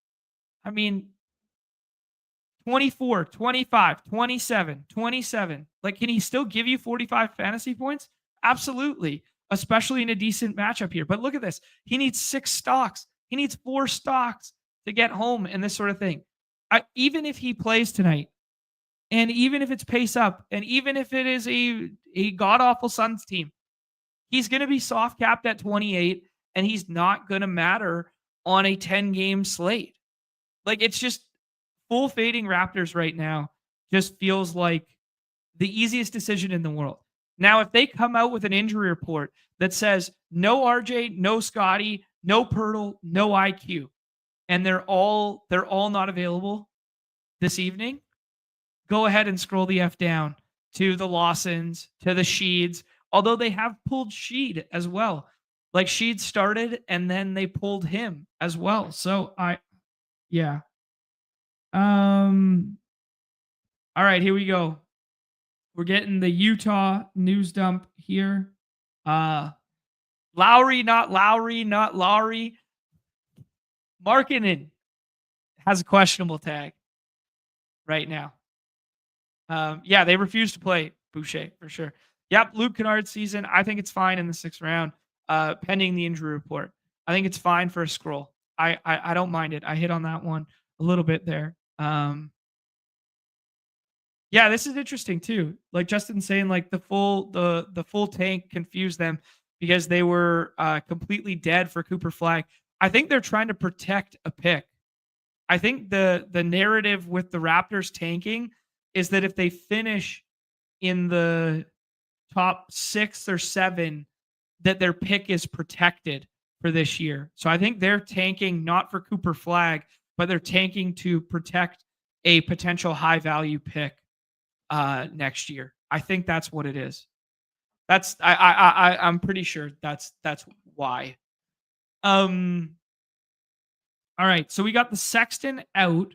I mean, 24, 25, 27, 27. Like, can he still give you 45 fantasy points? Absolutely, especially in a decent matchup here. But look at this. He needs 6 stocks. He needs 4 stocks to get home and this sort of thing. Even if he plays tonight, and even if it's pace up, and even if it is a god awful Suns team, he's going to be soft capped at 28, and he's not going to matter on a 10-game slate. Like, it's just full fading Raptors right now just feels like the easiest decision in the world. Now, if they come out with an injury report that says no RJ, no Scotty, no Pirtle, no IQ, and they're all not available this evening, go ahead and scroll the F down to the Lawsons, to the Sheeds, although they have pulled Sheed as well. Like, Sheed started and then they pulled him as well. So yeah. All right, here we go. We're getting the Utah news dump here. Lowry, not Lowry, not Lowry. Markkinen has a questionable tag right now. Yeah, they refuse to play Boucher for sure. Yep, Luke Kennard's season. I think it's fine in the 6th round, pending the injury report. I think it's fine for a scroll. I don't mind it. I hit on that one a little bit there. Yeah, this is interesting too. Like Justin saying, like the full tank confused them because they were completely dead for Cooper Flag. I think they're trying to protect a pick. I think the narrative with the Raptors tanking is that if they finish in the top 6 or 7, that their pick is protected for this year. So I think they're tanking not for Cooper Flag, but they're tanking to protect a potential high value pick next year. I think that's what it is. I'm pretty sure that's why. All right, so we got the Sexton out.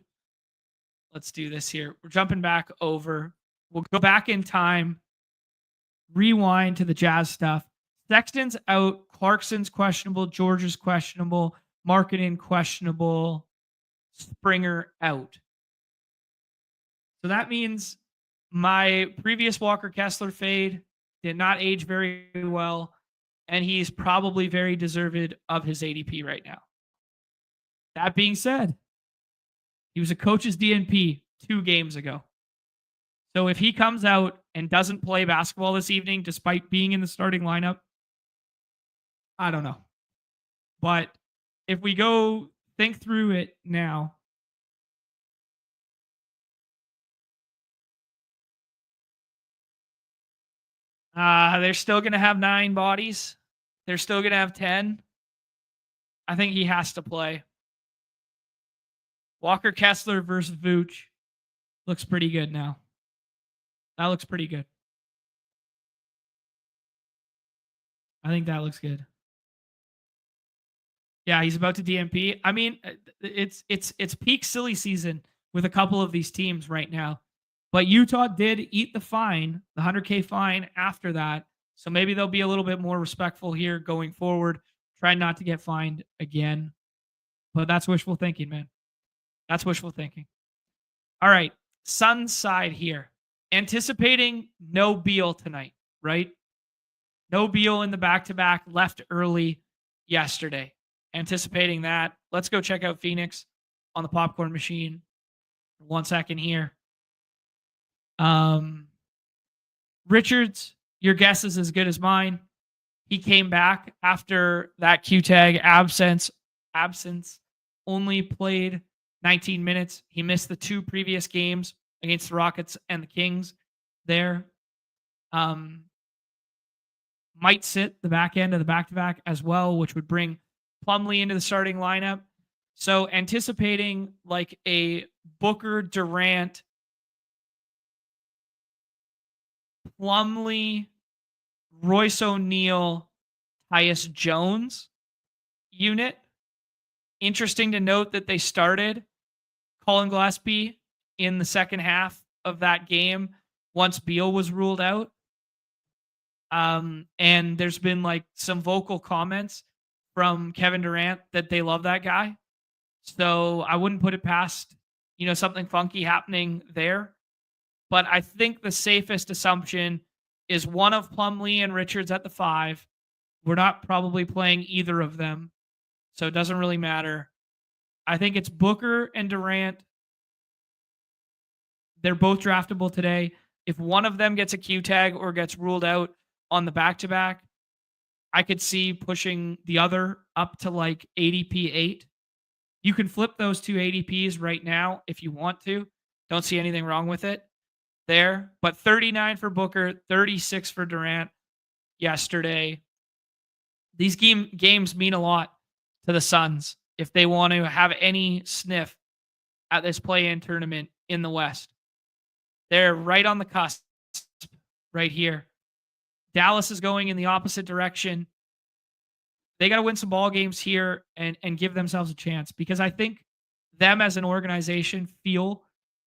Let's do this here. We're jumping back over. We'll go back in time, rewind to the Jazz stuff. Sexton's out. Clarkson's questionable. George is questionable. Markkinen questionable. Springer out. So that means my previous Walker Kessler fade did not age very well, and he's probably very deserved of his ADP right now. That being said, he was a coach's DNP 2 games ago. So if he comes out and doesn't play basketball this evening, despite being in the starting lineup, I don't know. But if we go think through it now, they're still going to have 9 bodies. They're still going to have 10. I think he has to play. Walker Kessler versus Vooch looks pretty good now. That looks pretty good. I think that looks good. Yeah, he's about to DNP. I mean, it's peak silly season with a couple of these teams right now. But Utah did eat the fine, the 100K fine after that. So maybe they'll be a little bit more respectful here going forward. Try not to get fined again. But that's wishful thinking, man. That's wishful thinking. All right. Suns side here. Anticipating no Beal tonight, right? No Beal in the back-to-back, left early yesterday. Anticipating that. Let's go check out Phoenix on the popcorn machine. 1 second here. Richards, your guess is as good as mine. He came back after that Q-tag absence, only played 19 minutes. He missed the 2 previous games against the Rockets and the Kings there. Might sit the back end of the back-to-back as well, which would bring Plumlee into the starting lineup. So anticipating like a Booker, Durant, Plumlee, Royce O'Neal, Tyus Jones unit. Interesting to note that they started Colin Gillespie in the second half of that game once Beal was ruled out. And there's been like some vocal comments from Kevin Durant that they love that guy. So I wouldn't put it past, something funky happening there. But I think the safest assumption is one of Plumlee and Richards at the 5. We're not probably playing either of them, so it doesn't really matter. I think it's Booker and Durant. They're both draftable today. If one of them gets a Q tag or gets ruled out on the back-to-back, I could see pushing the other up to like ADP 8. You can flip those 2 ADPs right now if you want to. Don't see anything wrong with it there. But 39 for Booker, 36 for Durant yesterday. These games mean a lot to the Suns if they want to have any sniff at this play-in tournament in the West. They're right on the cusp right here. Dallas is going in the opposite direction. They got to win some ball games here and give themselves a chance, because I think them as an organization feel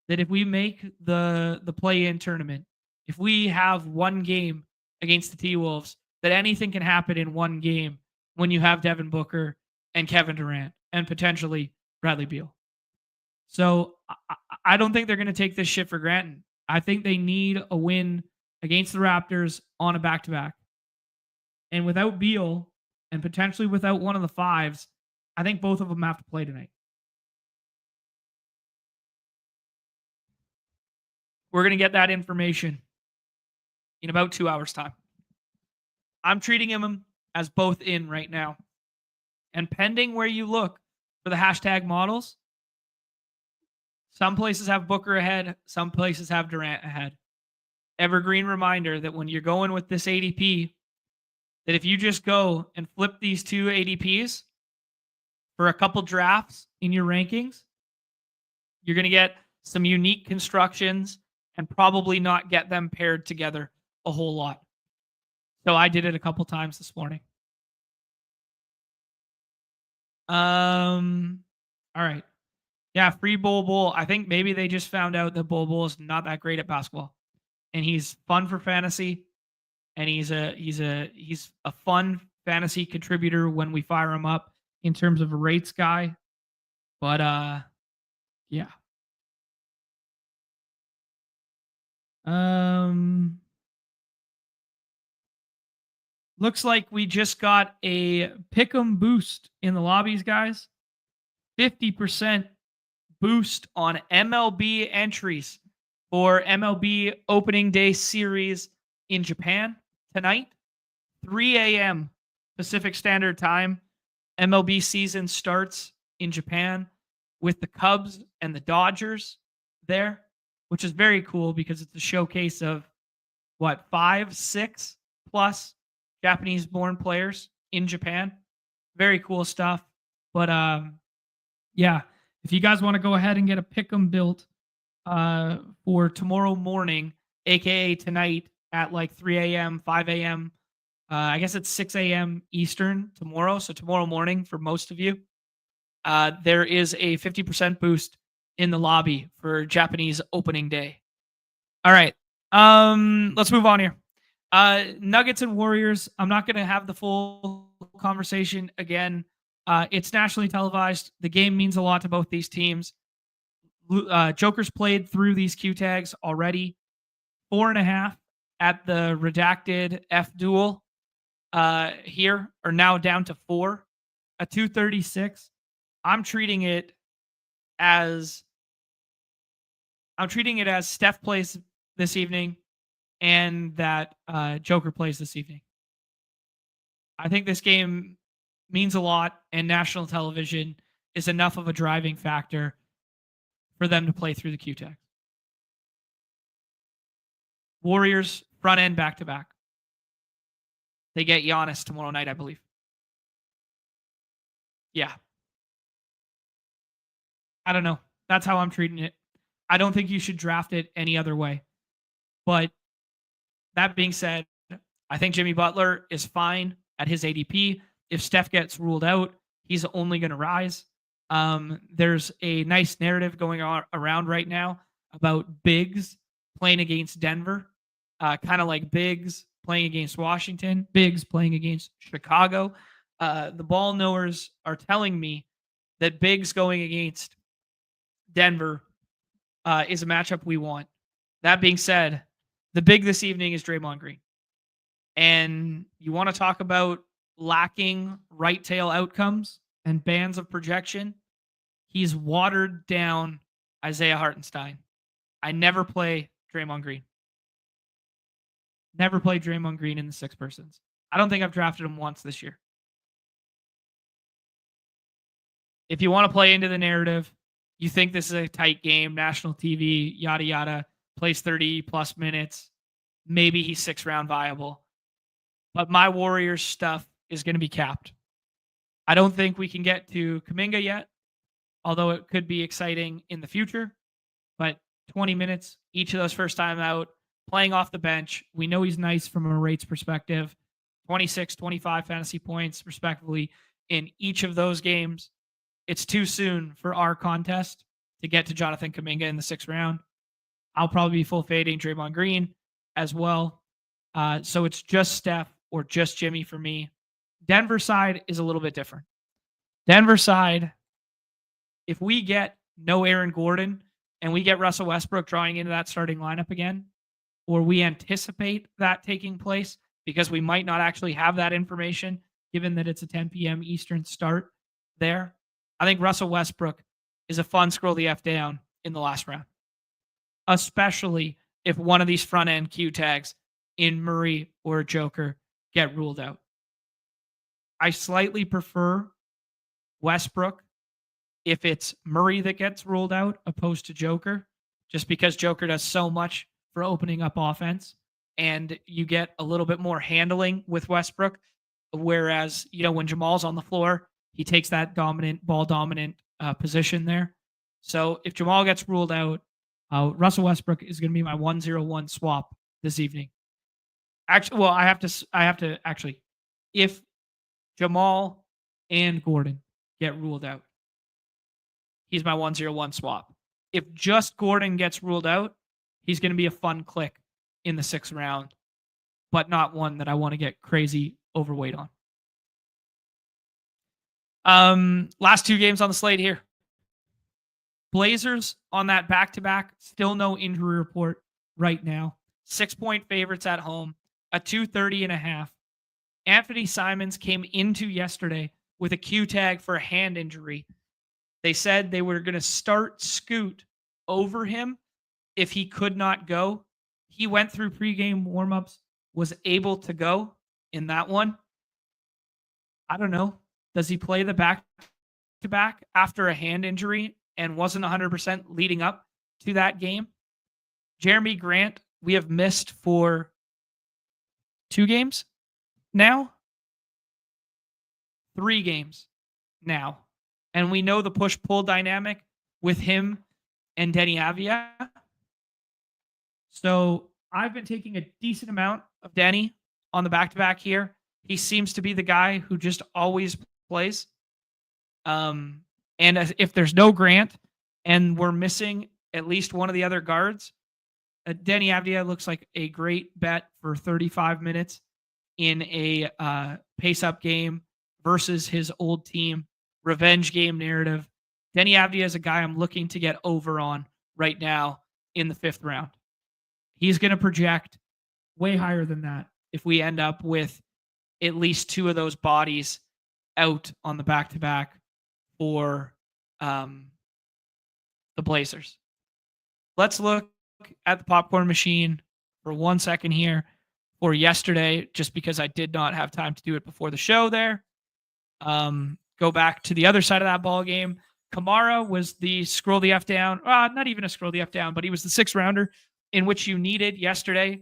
that if we make the play-in tournament, if we have one game against the T-Wolves, that anything can happen in one game when you have Devin Booker and Kevin Durant and potentially Bradley Beal. So I don't think they're going to take this shit for granted. I think they need a win against the Raptors on a back-to-back. And without Beal and potentially without one of the 5s, I think both of them have to play tonight. We're going to get that information in about 2 hours' time. I'm treating him as both in right now. And pending where you look for the hashtag models, some places have Booker ahead, some places have Durant ahead. Evergreen reminder that when you're going with this ADP, that if you just go and flip these 2 ADPs for a couple drafts in your rankings, you're going to get some unique constructions and probably not get them paired together a whole lot. So I did it a couple times this morning. All right. Yeah, free Bol. I think maybe they just found out that Bol is not that great at basketball, and he's fun for fantasy, and he's a fun fantasy contributor when we fire him up in terms of a rates guy. But yeah. Looks like we just got a pick'em boost in the lobbies, guys. 50% boost on MLB entries for MLB opening day series in Japan tonight, 3 a.m. Pacific Standard Time. MLB season starts in Japan with the Cubs and the Dodgers there, which is very cool because it's a showcase of 5, 6 plus Japanese born players in Japan. Very cool stuff. But yeah, if you guys want to go ahead and get a pick'em built for tomorrow morning, aka tonight at like 3 a.m., 5 a.m., I guess it's 6 a.m. Eastern tomorrow. So tomorrow morning for most of you, there is a 50% boost in the lobby for Japanese opening day. All right. Let's move on here. Nuggets and Warriors. I'm not going to have the full conversation again. It's nationally televised. The game means a lot to both these teams. Joker's played through these Q tags already. 4.5 at the redacted F duel here are now down to 4. A 236. I'm treating it as Steph plays this evening and that Joker plays this evening. I think this game means a lot, and national television is enough of a driving factor for them to play through the Q-tag. Warriors front end back to back. They get Giannis tomorrow night, I believe. Yeah. I don't know. That's how I'm treating it. I don't think you should draft it any other way. But that being said, I think Jimmy Butler is fine at his ADP. If Steph gets ruled out, he's only going to rise. There's a nice narrative going on around right now about bigs playing against Denver, kind of like bigs playing against Washington, bigs playing against Chicago. The ball knowers are telling me that bigs going against Denver is a matchup we want. That being said, the big this evening is Draymond Green. And you want to talk about lacking right tail outcomes and bands of projection? He's watered down Isaiah Hartenstein. I never play Draymond Green. Never played Draymond Green in the six persons. I don't think I've drafted him once this year. If you want to play into the narrative, you think this is a tight game, national TV, yada, yada, plays 30 plus minutes, maybe he's 6-round viable. But my Warriors stuff is going to be capped. I don't think we can get to Kuminga yet, although it could be exciting in the future. But 20 minutes, each of those first time out, playing off the bench. We know he's nice from a rates perspective. 26, 25 fantasy points, respectively, in each of those games. It's too soon for our contest to get to Jonathan Kuminga in the 6th round. I'll probably be full fading Draymond Green as well. So it's just Steph or just Jimmy for me. Denver side is a little bit different. Denver side, if we get no Aaron Gordon and we get Russell Westbrook drawing into that starting lineup again, or we anticipate that taking place because we might not actually have that information given that it's a 10 p.m. Eastern start there, I think Russell Westbrook is a fun scroll the F down in the last round, especially if one of these front end Q tags in Murray or Joker get ruled out. I slightly prefer Westbrook if it's Murray that gets ruled out opposed to Joker, just because Joker does so much for opening up offense and you get a little bit more handling with Westbrook. Whereas, when Jamal's on the floor, he takes that ball dominant position there. So if Jamal gets ruled out, Russell Westbrook is going to be my 1-0-1 swap this evening. Actually, well, I have to actually, if Jamal and Gordon get ruled out, he's my 1-0-1 swap. If just Gordon gets ruled out, he's going to be a fun click in the 6th round, but not one that I want to get crazy overweight on. Last 2 games on the slate here. Blazers on that back-to-back, still no injury report right now. 6-point favorites at home, a 230.5. Anthony Simons came into yesterday with a Q tag for a hand injury. They said they were going to start Scoot over him if he could not go. He went through pregame warmups, was able to go in that one. I don't know. Does he play the back-to-back after a hand injury and wasn't 100% leading up to that game? Jeremy Grant, we have missed for 2 games now? 3 games now. And we know the push-pull dynamic with him and Denny Avdia. So I've been taking a decent amount of Denny on the back-to-back here. He seems to be the guy who just always plays. And if there's no Grant and we're missing at least one of the other guards, Denny Avdia looks like a great bet for 35 minutes in a pace-up game versus his old team, revenge game narrative. Denny Avdia is a guy I'm looking to get over on right now in the 5th round. He's going to project way higher than that if we end up with at least 2 of those bodies out on the back-to-back for the Blazers. Let's look at the popcorn machine for 1 second here for yesterday, just because I did not have time to do it before the show there. Go back to the other side of that ball game. Kamara was the scroll the F down. Not even a scroll the F down, but he was the 6 rounder in which you needed yesterday.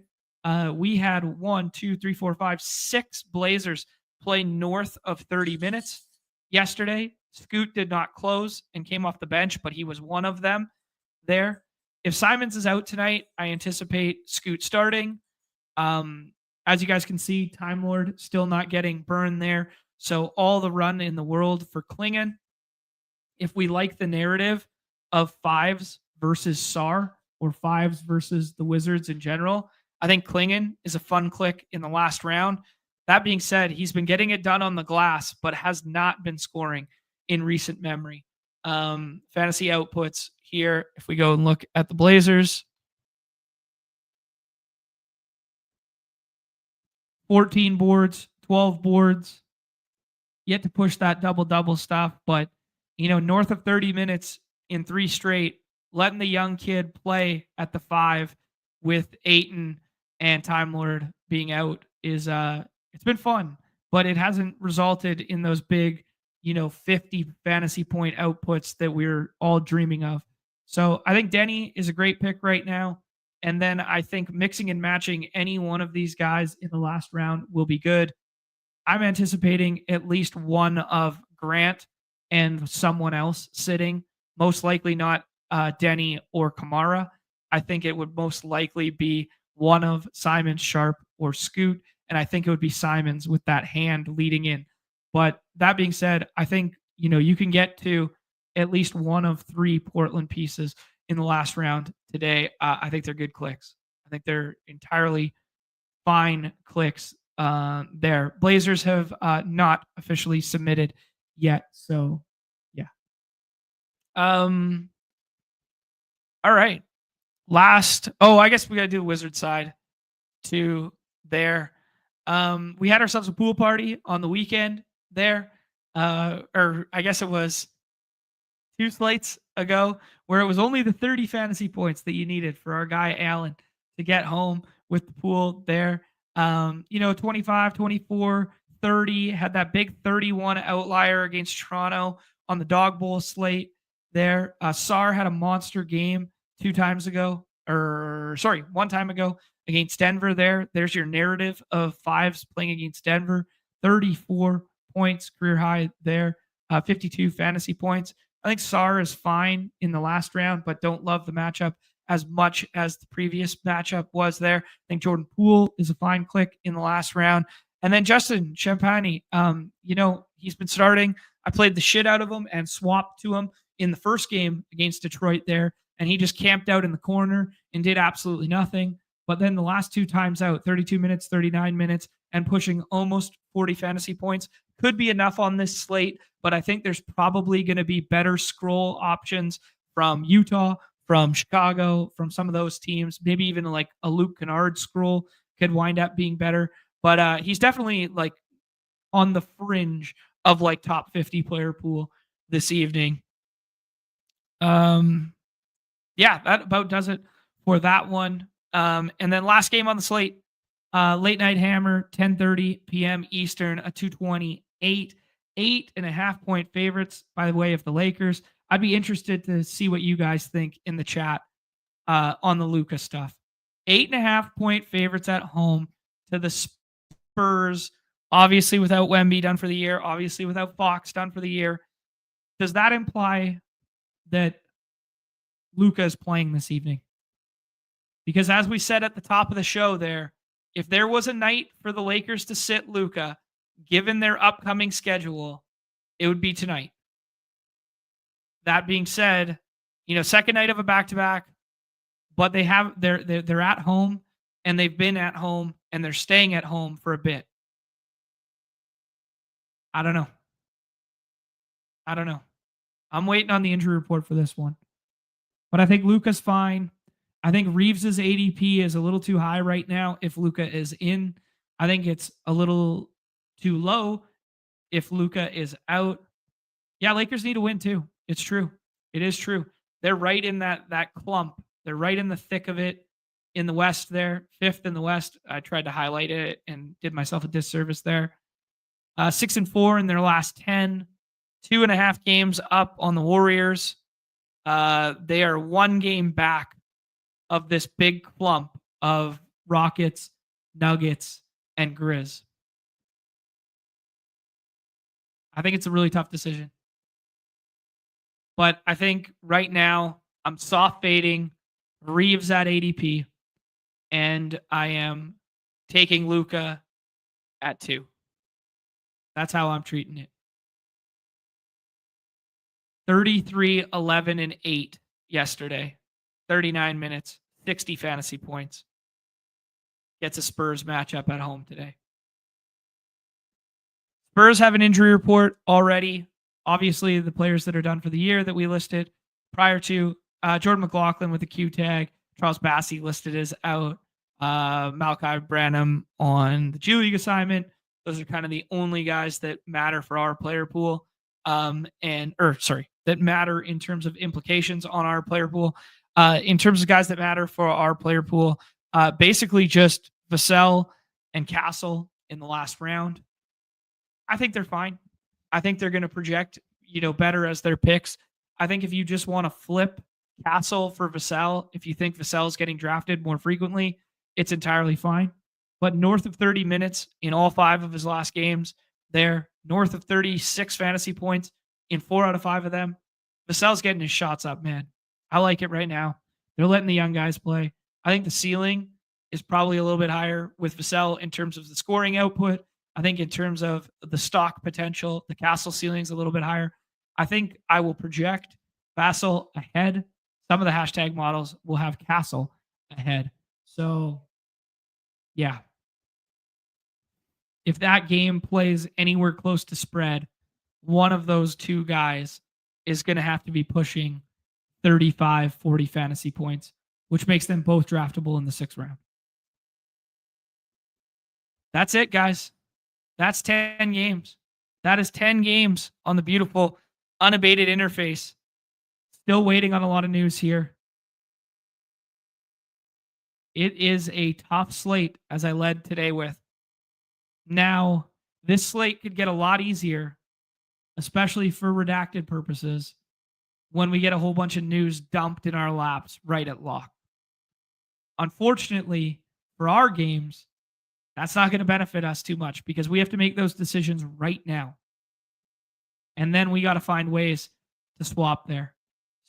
We had 1, 2, 3, 4, 5, 6 Blazers play north of 30 minutes yesterday. Scoot did not close and came off the bench, but he was one of them there. If Simons is out tonight, I anticipate Scoot starting. As you guys can see, Time Lord still not getting burned there. So all the run in the world for Klingon. If we like the narrative of fives versus SAR or fives versus the Wizards in general, I think Klingon is a fun click in the last round. That being said, he's been getting it done on the glass, but has not been scoring in recent memory. Fantasy outputs here, if we go and look at the Blazers, 14 boards, 12 boards, yet to push that double-double stuff, but north of 30 minutes in 3 straight, letting the young kid play at the 5 with Ayton and Time Lord being out is it's been fun, but it hasn't resulted in those big 50 fantasy point outputs that we're all dreaming of. So I think Denny is a great pick right now. And then I think mixing and matching any one of these guys in the last round will be good. I'm anticipating at least one of Grant and someone else sitting, most likely not Denny or Kamara. I think it would most likely be one of Simons, Sharp, or Scoot, and I think it would be Simons with that hand leading in. But that being said, I think you can get to at least one of 3 Portland pieces in the last round today. I think they're good clicks. I think they're entirely fine clicks there. Blazers have not officially submitted yet, so yeah. All right. Last, I guess we gotta do the Wizard side too there. We had ourselves a pool party on the weekend there. Or I guess it was 2 slates ago, where it was only the 30 fantasy points that you needed for our guy Allen to get home with the pool there. 25, 24, 30, had that big 31 outlier against Toronto on the dog bowl slate there. Sar had a monster game 1 time ago against Denver there. There's your narrative of fives playing against Denver. 34 points, career high there. 52 fantasy points. I think Sar is fine in the last round, but don't love the matchup as much as the previous matchup was there. I think Jordan Poole is a fine click in the last round. And then Justin Champagny, he's been starting. I played the shit out of him and swapped to him in the first game against Detroit there, and he just camped out in the corner and did absolutely nothing. But then the last 2 times out, 32 minutes, 39 minutes, and pushing almost 40 fantasy points could be enough on this slate, but I think there's probably going to be better scroll options from Utah, from Chicago, from some of those teams. Maybe even like a Luke Kennard scroll could wind up being better. But he's definitely like on the fringe of like top 50 player pool this evening. Yeah, that about does it for that one. And then last game on the slate, late night hammer, 10:30 p.m. Eastern, a 228, 8.5 point favorites by the way of the Lakers. I'd be interested to see what you guys think in the chat on the Luka stuff. 8.5 point favorites at home to the Spurs, obviously without Wemby done for the year, obviously without Fox done for the year. Does that imply that Luka is playing this evening? Because as we said at the top of the show there, if there was a night for the Lakers to sit Luka, given their upcoming schedule, it would be tonight. That being said, second night of a back-to-back, but they're at home, and they've been at home, and they're staying at home for a bit. I don't know. I'm waiting on the injury report for this one. But I think Luka's fine. I think Reeves's ADP is a little too high right now if Luka is in. I think it's a little too low if Luka is out. Yeah, Lakers need to win too. It's true. It is true. They're right in that clump They're right in the thick of it in the West there, 5th in the West. I tried to highlight it and did myself a disservice there. 6-4 in their last 10, 2.5 games up on the Warriors. They are 1 game back of this big clump of Rockets, Nuggets, and Grizz. I think it's a really tough decision. But I think right now I'm soft fading Reeves at ADP, and I am taking Luka at 2. That's how I'm treating it. 33, 11, and 8 yesterday. 39 minutes, 60 fantasy points. Gets a Spurs matchup at home today. Spurs have an injury report already. Obviously, the players that are done for the year that we listed prior to Jordan McLaughlin with the Q-tag, Charles Bassey listed as out, Malachi Branham on the G League assignment. Those are kind of the only guys that matter for our player pool, that matter in terms of implications on our player pool. In terms of guys that matter for our player pool, basically just Vassell and Castle in the last round. I think they're fine. I think they're going to project, better as their picks. I think if you just want to flip Castle for Vassell, if you think Vassell is getting drafted more frequently, it's entirely fine. But north of 30 minutes in all 5 of his last games, there, north of 36 fantasy points in 4 out of 5 of them. Vassell's getting his shots up, man. I like it right now. They're letting the young guys play. I think the ceiling is probably a little bit higher with Vassell in terms of the scoring output. I think in terms of the stock potential, the Castle ceiling is a little bit higher. I think I will project Vassell ahead. Some of the hashtag models will have Castle ahead. So, yeah. If that game plays anywhere close to spread, one of those 2 guys is going to have to be pushing 35, 40 fantasy points, which makes them both draftable in the 6th round. That's it, guys. That's 10 games. That is 10 games on the beautiful unabated interface. Still waiting on a lot of news here. It is a tough slate, as I led today with. Now, this slate could get a lot easier, especially for redacted purposes, when we get a whole bunch of news dumped in our laps right at lock. Unfortunately, for our games, that's not going to benefit us too much because we have to make those decisions right now. And then we got to find ways to swap there.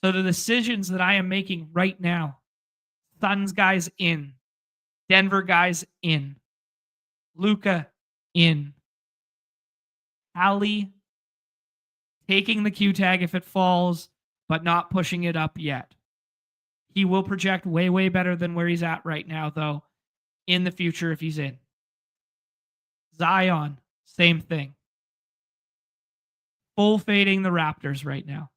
So the decisions that I am making right now, Suns guys in, Denver guys in, Luka in, Hallie taking the Q tag if it falls, but not pushing it up yet. He will project way, way better than where he's at right now, though, in the future if he's in. Zion, same thing. Full fading the Raptors right now.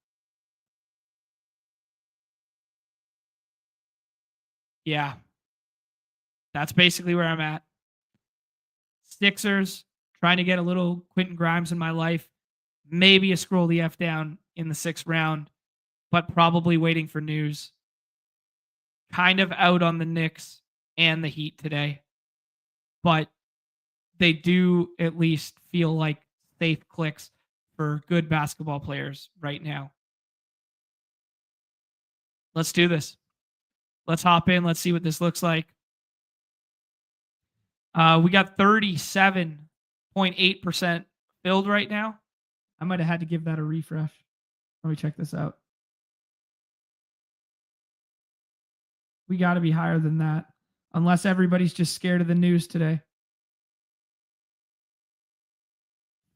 Yeah. That's basically where I'm at. Sixers, trying to get a little Quentin Grimes in my life. Maybe a scroll the F down in the 6th round, but probably waiting for news. Kind of out on the Knicks and the Heat today. But they do at least feel like safe clicks for good basketball players right now. Let's do this. Let's hop in. Let's see what this looks like. We got 37.8% filled right now. I might have had to give that a refresh. Let me check this out. We got to be higher than that, unless everybody's just scared of the news today.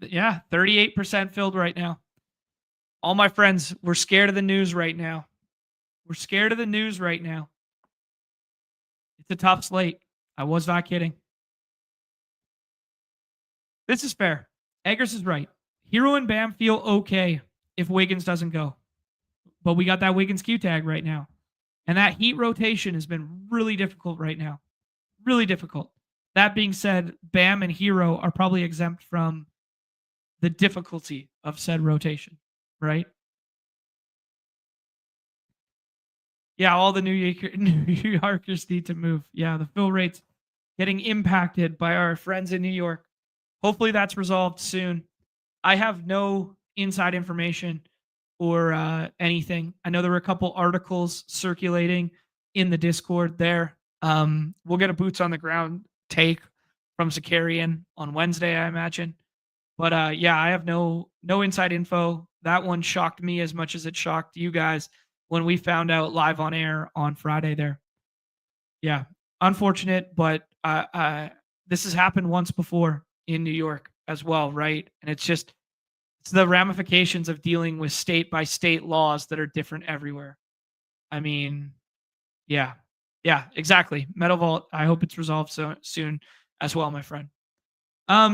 Yeah, 38% filled right now. All my friends, we're scared of the news right now. We're scared of the news right now. It's a tough slate. I was not kidding. This is fair. Eggers is right. Hero and Bam feel okay if Wiggins doesn't go. But we got that Wiggins Q tag right now. And that Heat rotation has been really difficult right now. Really difficult. That being said, Bam and Hero are probably exempt from the difficulty of said rotation, right? Yeah, all the New Yorkers need to move. Yeah, the fill rates getting impacted by our friends in New York. Hopefully that's resolved soon. I have no inside information or anything. I know there were a couple articles circulating in the Discord there. We'll get a boots on the ground take from Zakarian on Wednesday, I imagine. But yeah, I have no inside info. That one shocked me as much as it shocked you guys when we found out live on air on Friday there. Yeah, unfortunate, but this has happened once before in New York as well, right? And it's the ramifications of dealing with state by state laws that are different everywhere. I mean, yeah, yeah, exactly. Metal Vault. I hope it's resolved so soon as well, my friend.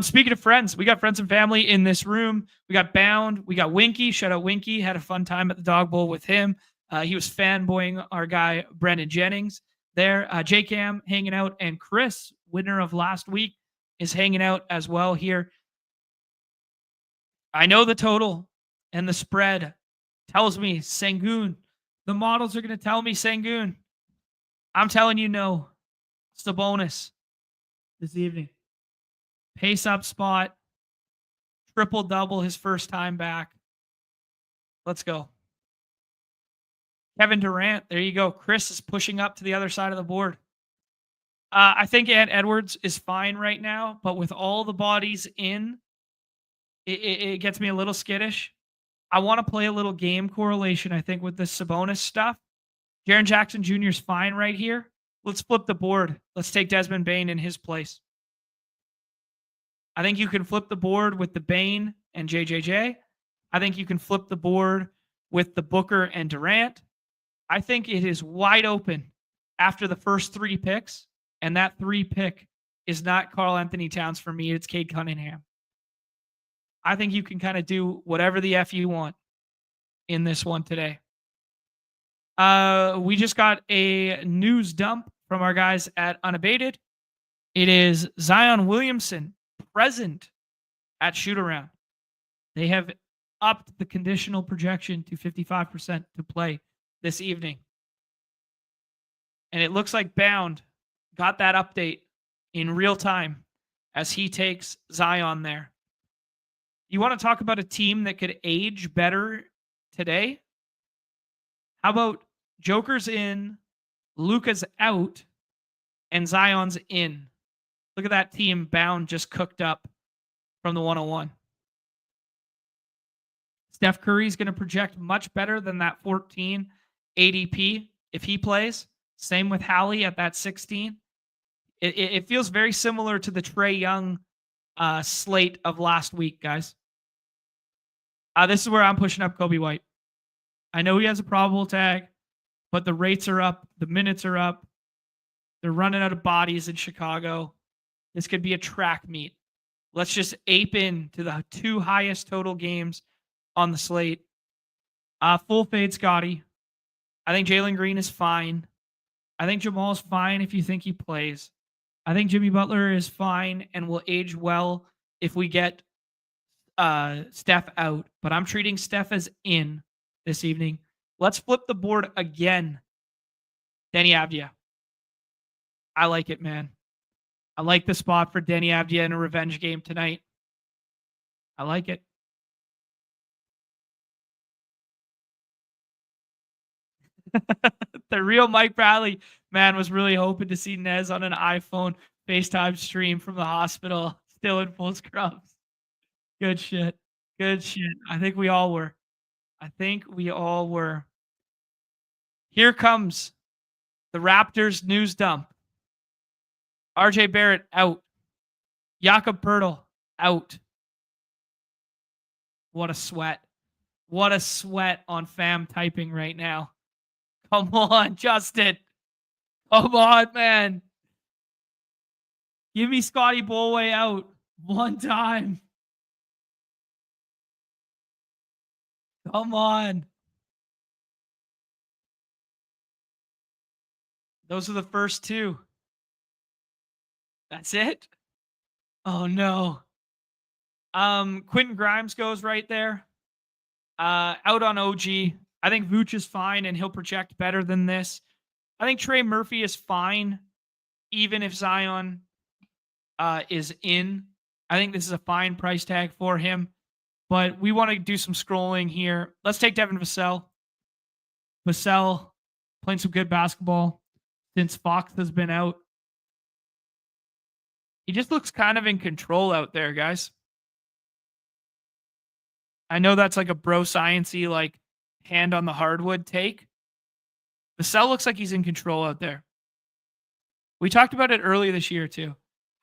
Speaking of friends, we got friends and family in this room. We got Bound. We got Winky. Shout out Winky. Had a fun time at the Dog Bowl with him. He was fanboying our guy Brendan Jennings there. J Cam hanging out, and Chris, winner of last week, is hanging out as well here. I know the total and the spread tells me Sengun. The models are going to tell me Sengun. I'm telling you no. It's the bonus this evening. Pace up spot. Triple double his first time back. Let's go. Kevin Durant. There you go. Chris is pushing up to the other side of the board. I think Ant Edwards is fine right now, but with all the bodies in, it gets me a little skittish. I want to play a little game correlation, I think, with this Sabonis stuff. Jaren Jackson Jr. is fine right here. Let's flip the board. Let's take Desmond Bane in his place. I think you can flip the board with the Bane and JJJ. I think you can flip the board with the Booker and Durant. I think it is wide open after the first 3 picks, and that 3 pick is not Karl Anthony Towns for me. It's Cade Cunningham. I think you can kind of do whatever the F you want in this one today. We just got a news dump from our guys at Unabated. It is Zion Williamson present at shoot around. They have upped the conditional projection to 55% to play this evening. And it looks like Bound got that update in real time as he takes Zion there. You want to talk about a team that could age better today? How about Joker's in, Luka's out, and Zion's in? Look at that team Bound just cooked up from the 101. Steph Curry's going to project much better than that 14 ADP if he plays. Same with Hallie at that 16. It feels very similar to the Trae Young slate of last week, guys. This is where I'm pushing up Kobe White. I know he has a probable tag, but the rates are up. The minutes are up. They're running out of bodies in Chicago. This could be a track meet. Let's just ape in to the 2 highest total games on the slate. Full fade Scotty. I think Jalen Green is fine. I think Jamal's fine if you think he plays. I think Jimmy Butler is fine and will age well if we get Steph out. But I'm treating Steph as in this evening. Let's flip the board again. Denny Avdia. I like it, man. I like the spot for Denny Avdia in a revenge game tonight. I like it. The real Mike Bradley, man, was really hoping to see Nez on an iPhone FaceTime stream from the hospital, still in full scrubs. Good shit. Good shit. I think we all were. Here comes the Raptors news dump. RJ Barrett out. Jakob Pertl out. What a sweat. What a sweat on fam typing right now. Come on, Justin. Come on, man. Give me Scotty Bolway out one time. Come on. Those are the first 2. That's it? Oh, no. Quentin Grimes goes right there. Out on OG. I think Vooch is fine and he'll project better than this. I think Trey Murphy is fine, even if Zion is in. I think this is a fine price tag for him, but we want to do some scrolling here. Let's take Devin Vassell. Vassell playing some good basketball since Fox has been out. He just looks kind of in control out there, guys. I know that's like a bro science-y, like hand on the hardwood take. Vassell looks like he's in control out there. We talked about it earlier this year too.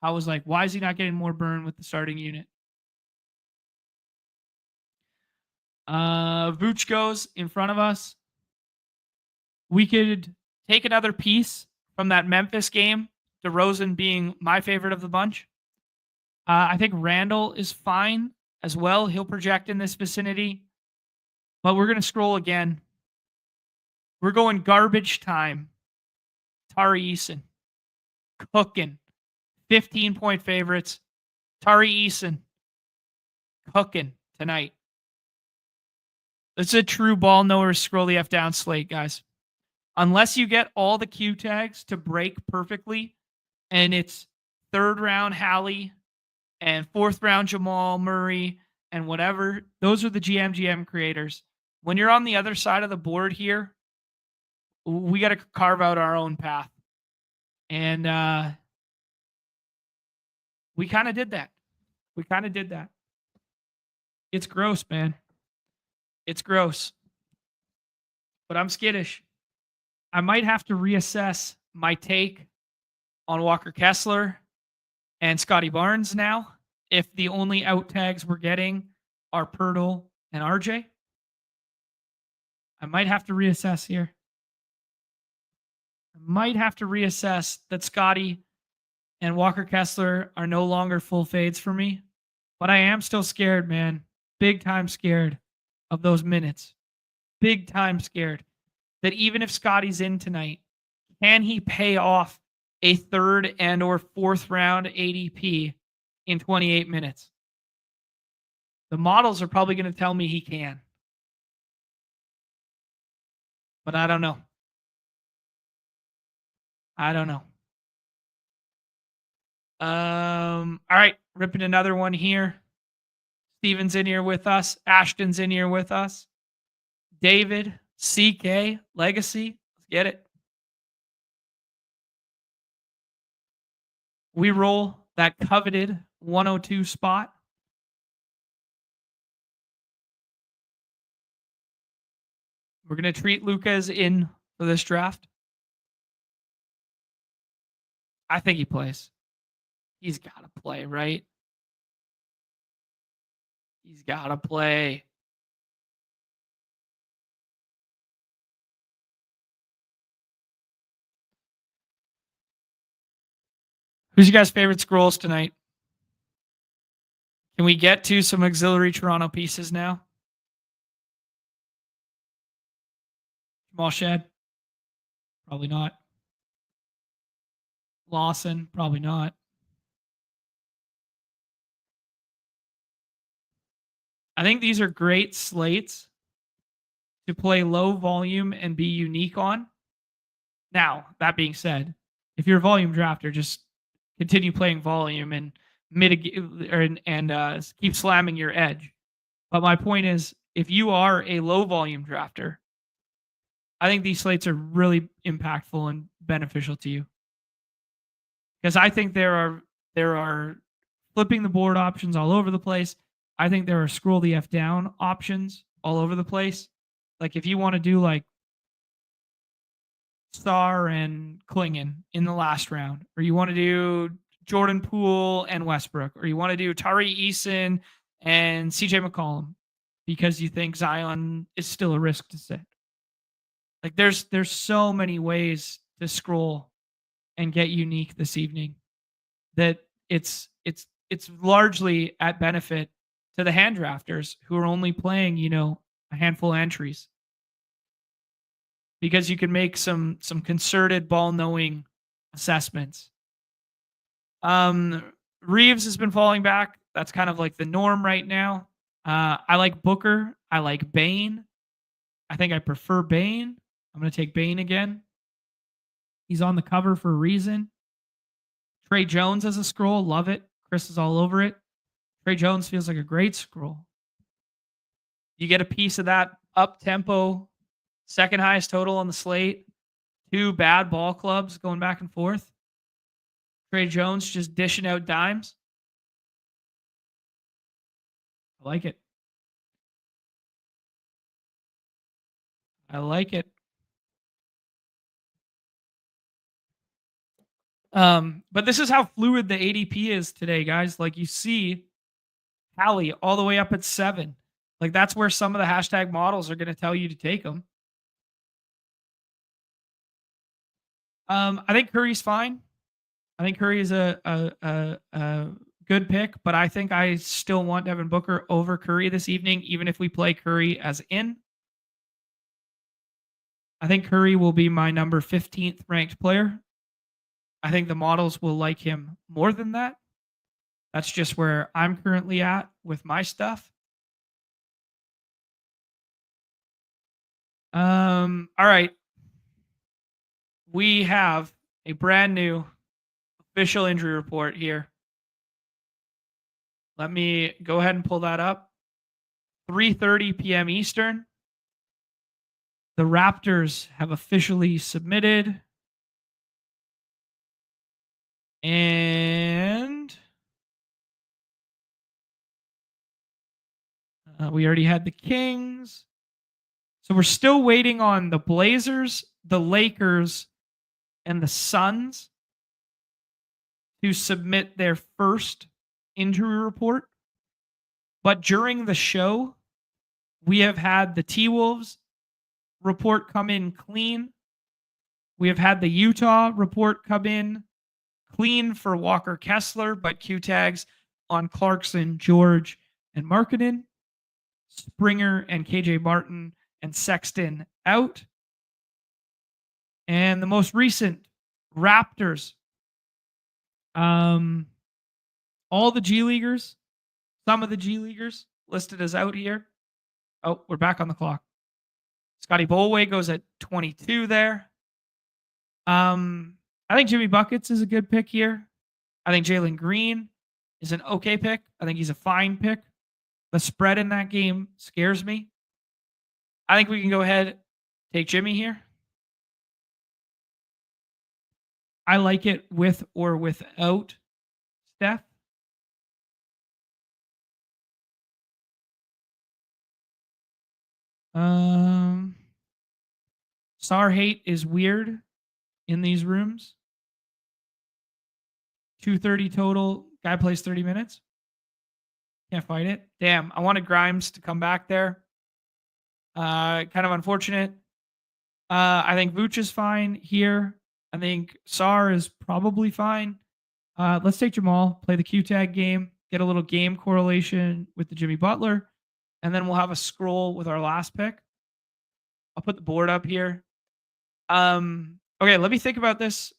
I was like, why is he not getting more burn with the starting unit? Vooch goes in front of us. We could take another piece from that Memphis game, DeRozan being my favorite of the bunch. I think Randall is fine as well. He'll project in this vicinity. But we're going to scroll again. We're going garbage time. Tari Eason. Cooking. 15-point favorites. Tari Eason. Cooking tonight. It's a true ball knower scroll the F down slate, guys. Unless you get all the Q tags to break perfectly, and it's third round Hallie and fourth round Jamal Murray and whatever, those are the GM creators. When you're on the other side of the board here, we got to carve out our own path. And we kind of did that. It's gross, man. It's gross. But I'm skittish. I might have to reassess my take on Walker Kessler and Scotty Barnes now if the only out tags we're getting are Pirtle and RJ. I might have to reassess here. I might have to reassess that Scotty and Walker Kessler are no longer full fades for me. But I am still scared, man. Big time scared of those minutes. Big time scared that even if Scotty's in tonight, can he pay off a third and or fourth round ADP in 28 minutes? The models are probably going to tell me he can. But I don't know. All right, ripping another one here. Steven's in here with us. Ashton's in here with us. David, CK, Legacy. Let's get it. We roll that coveted 102 spot. We're going to treat Luka as in for this draft. I think he plays. He's got to play, right? He's got to play. Who's your guys' favorite scrolls tonight? Can we get to some auxiliary Toronto pieces now? Jamal Shed? Probably not. Lawson? Probably not. I think these are great slates to play low volume and be unique on. Now, that being said, if you're a volume drafter, just continue playing volume and mitigate and keep slamming your edge. But my point is, if you are a low volume drafter, I think these slates are really impactful and beneficial to you. Because I think there are flipping the board options all over the place. I think there are scroll the F down options all over the place. Like if you want to do like Star and Klingon in the last round, or you want to do Jordan Poole and Westbrook, or you want to do Tari Eason and CJ McCollum because you think Zion is still a risk to sit. Like there's so many ways to scroll and get unique this evening that it's largely at benefit to the hand drafters who are only playing, a handful of entries. Because you can make some concerted ball knowing assessments. Reeves has been falling back. That's kind of like the norm right now. I like Booker. I like Bane. I think I prefer Bane. I'm going to take Bane again. He's on the cover for a reason. Trey Jones as a scroll. Love it. Chris is all over it. Trey Jones feels like a great scroll. You get a piece of that up-tempo, second highest total on the slate. 2 bad ball clubs going back and forth. Trey Jones just dishing out dimes. I like it. I like it. But this is how fluid the ADP is today, guys. Like you see Hallie all the way up at 7. Like that's where some of the hashtag models are going to tell you to take them. I think Curry's fine. I think Curry is a good pick, but I think I still want Devin Booker over Curry this evening, even if we play Curry as in. I think Curry will be my number 15th ranked player. I think the models will like him more than that. That's just where I'm currently at with my stuff. All right. We have a brand new official injury report here. Let me go ahead and pull that up. 3:30 p.m. Eastern. The Raptors have officially submitted. And we already had the Kings. So we're still waiting on the Blazers, the Lakers, and the Suns to submit their first injury report. But during the show, we have had the T-Wolves report come in clean. We have had the Utah report come in clean for Walker Kessler, but Q-tags on Clarkson, George, and Markkanen. Springer and KJ Martin and Sexton out. And the most recent Raptors, all the G Leaguers, some of the G Leaguers listed as out here. Oh, we're back on the clock. Scotty Bolway goes at 22 there. I think Jimmy Buckets is a good pick here. I think Jalen Green is an okay pick. I think he's a fine pick. The spread in that game scares me. I think we can go ahead, take Jimmy here. I like it with or without Steph. Star hate is weird in these rooms. 230 total. Guy plays 30 minutes. Can't fight it. Damn, I wanted Grimes to come back there. Kind of unfortunate. I think Vooch is fine here. I think Sar is probably fine. Let's take Jamal, play the Q-tag game, get a little game correlation with the Jimmy Butler, and then we'll have a scroll with our last pick. I'll put the board up here. Okay, let me think about this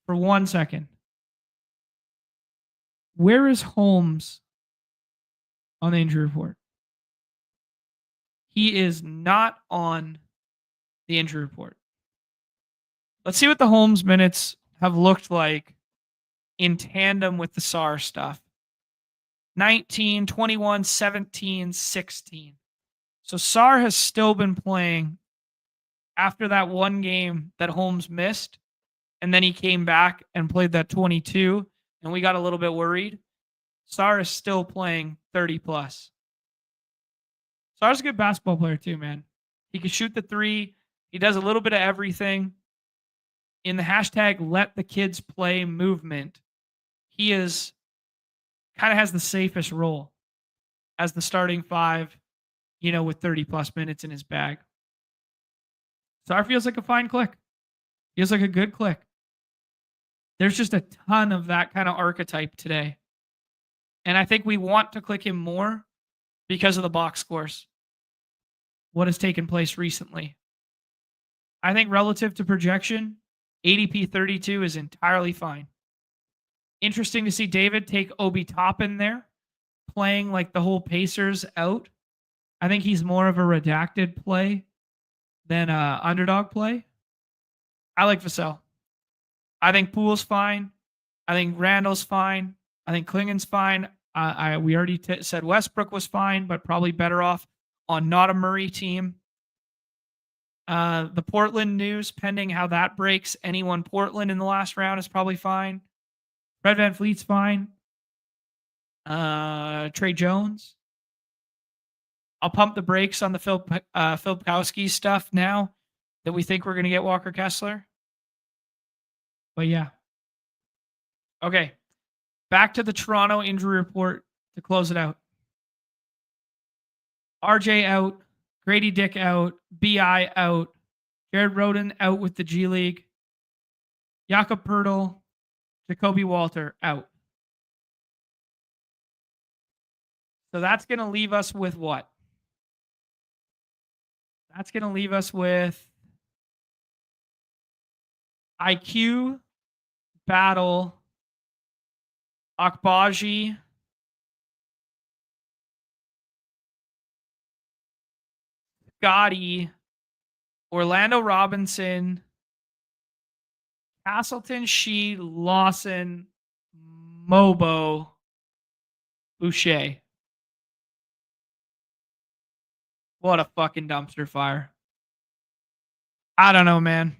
for 1 second. Where is Holmes on the injury report? He is not on the injury report. Let's see what the Holmes minutes have looked like in tandem with the SAR stuff. 19, 21, 17, 16. So SAR has still been playing after that one game that Holmes missed. And then he came back and played that 22. And we got a little bit worried. SAR is still playing 30 plus. SAR's a good basketball player too, man. He can shoot the three. He does a little bit of everything. In the hashtag let the kids play movement, he is kind of has the safest role as the starting five, with 30 plus minutes in his bag. SAR feels like a fine click. Feels like a good click. There's just a ton of that kind of archetype today. And I think we want to click him more because of the box scores. What has taken place recently. I think relative to projection, ADP 32 is entirely fine. Interesting to see David take Obi Toppin there, playing like the whole Pacers out I think he's more of a redacted play than a underdog play. I like Vassell. I think Poole's fine. I think Randall's fine. I think Klingon's fine. We already said Westbrook was fine, but probably better off on not a Murray team. The Portland news, pending how that breaks, anyone Portland in the last round is probably fine. Fred VanVleet's fine. Trey Jones. I'll pump the brakes on the Filipkowski stuff now that we think we're going to get Walker Kessler. But yeah. Okay. Back to the Toronto injury report to close it out. RJ out. Grady Dick out. BI out. Jared Roden out with the G League. Jakob Pertl. Jacoby Walter out. So that's going to leave us with what? That's going to leave us with IQ, Battle, Akbaji, Scotty, Orlando Robinson, Castleton, Shee, Lawson, Mobo, Boucher. What a fucking dumpster fire. I don't know, man.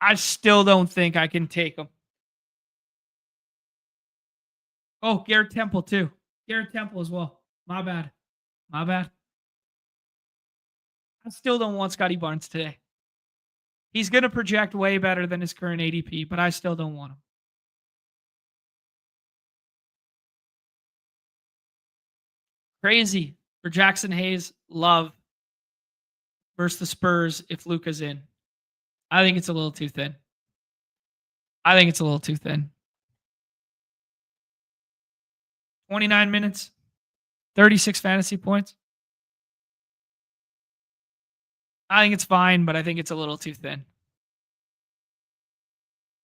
I still don't think I can take him. Oh, Garrett Temple too. Garrett Temple as well. My bad. I still don't want Scotty Barnes today. He's going to project way better than his current ADP, but I still don't want him. Crazy for Jackson Hayes. Love versus the Spurs if Luka's in. I think it's a little too thin. 29 minutes, 36 fantasy points. I think it's fine, but I think it's a little too thin.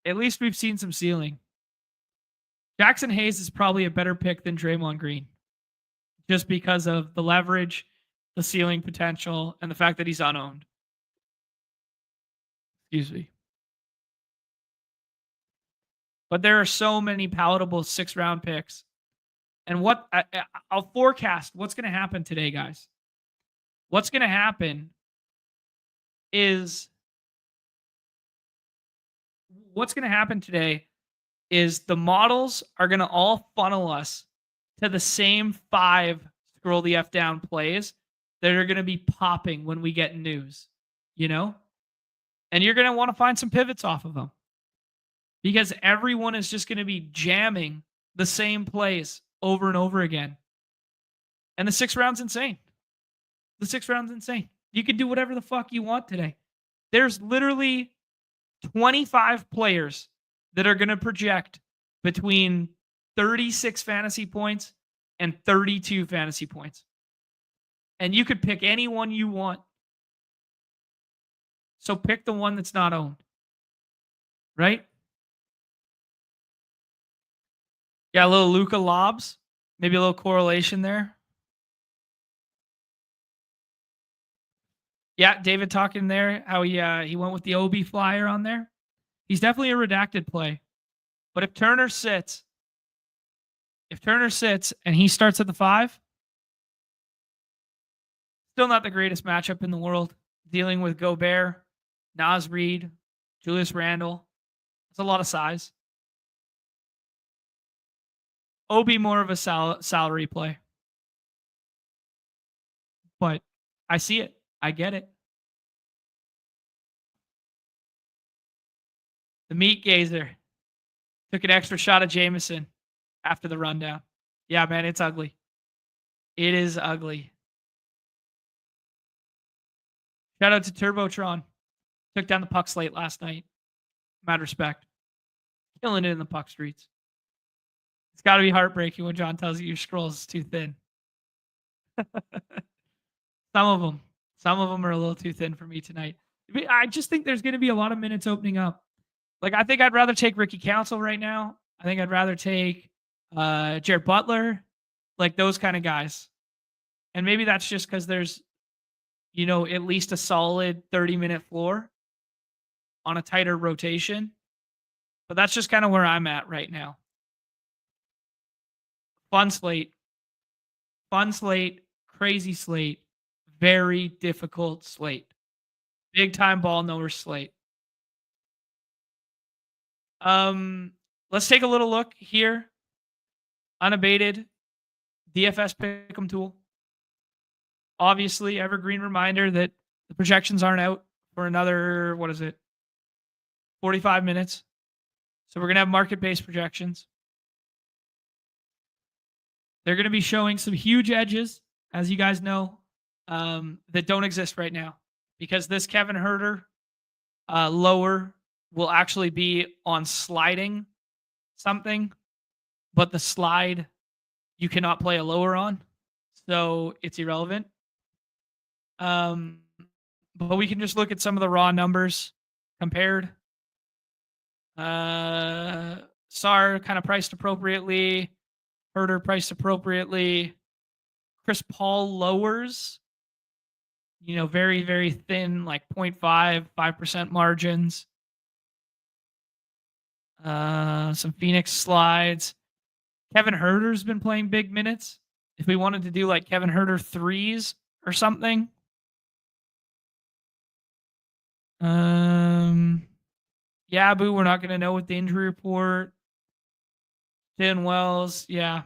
At least we've seen some ceiling. Jackson Hayes is probably a better pick than Draymond Green, just because of the leverage, the ceiling potential, and the fact that he's unowned. Excuse me. But there are so many palatable 6-round picks. And what I'll forecast what's going to happen today, guys. What's going to happen is the models are going to all funnel us to the same 5 scroll the F down plays that are going to be popping when we get news, you know? And you're going to want to find some pivots off of them because everyone is just going to be jamming the same plays over and over again. And the 6th round's insane. You can do whatever the fuck you want today. There's literally 25 players that are going to project between 36 fantasy points and 32 fantasy points. And you could pick any one you want. So pick the one that's not owned. Right? Got a little Luka lobs. Maybe a little correlation there. Yeah, David talking there how he went with the OB flyer on there. He's definitely a redacted play. But if Turner sits and he starts at the 5, still not the greatest matchup in the world. Dealing with Gobert, Naz Reid, Julius Randle. That's a lot of size. OB more of a salary play. But I see it. I get it. The meat gazer took an extra shot of Jameson after the rundown. Yeah, man, it's ugly. It is ugly. Shout out to Turbotron. Took down the puck slate last night. Mad respect. Killing it in the puck streets. It's got to be heartbreaking when John tells you your scroll is too thin. Some of them are a little too thin for me tonight. I just think there's going to be a lot of minutes opening up. Like, I think I'd rather take Ricky Council right now. I think I'd rather take Jared Butler, like those kind of guys. And maybe that's just because there's, at least a solid 30-minute floor on a tighter rotation. But that's just kind of where I'm at right now. Fun slate. Fun slate. Crazy slate. Very difficult slate. Big time ball knower slate. Let's take a little look here. Unabated DFS pick'em tool. Obviously, evergreen reminder that the projections aren't out for another, 45 minutes. So we're going to have market-based projections. They're going to be showing some huge edges, as you guys know, that don't exist right now. Because this Kevin Herter lower will actually be on sliding something, but the slide you cannot play a lower on, so it's irrelevant. But we can just look at some of the raw numbers compared. Sar kind of priced appropriately. Herter priced appropriately. Chris Paul lowers, very, very thin, like 0.5, 5% margins. Some Phoenix slides. Kevin Herter's been playing big minutes. If we wanted to do like Kevin Herter threes or something. Yabu, we're not going to know with the injury report. Dan Wells, yeah.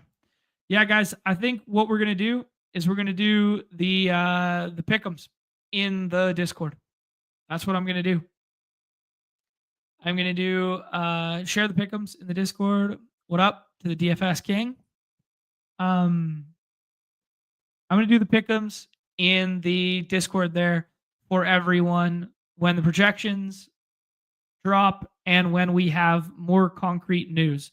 Yeah, guys, I think what we're going to do is we're going to do the pick'ems in the Discord. That's what I'm going to do. I'm going to do share the pick'ems in the Discord. What up to the DFS King? I'm going to do the pick'ems in the Discord there for everyone when the projections drop and when we have more concrete news.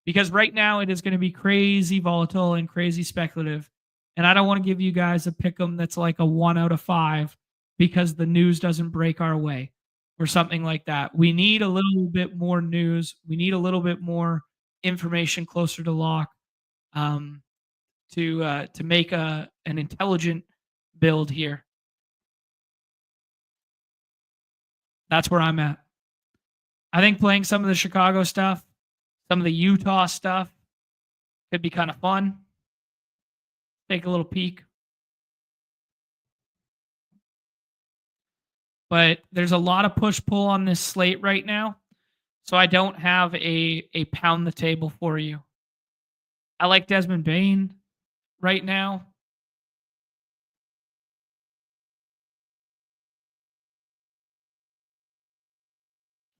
Because right now it is going to be crazy volatile and crazy speculative. And I don't want to give you guys a pick'em that's like a 1 out of 5 because the news doesn't break our way or something like that. We need a little bit more news. We need a little bit more information closer to lock to make an intelligent build here. That's where I'm at. I think playing some of the Chicago stuff, some of the Utah stuff could be kind of fun. Take a little peek. But there's a lot of push-pull on this slate right now, so I don't have a pound the table for you. I like Desmond Bain right now.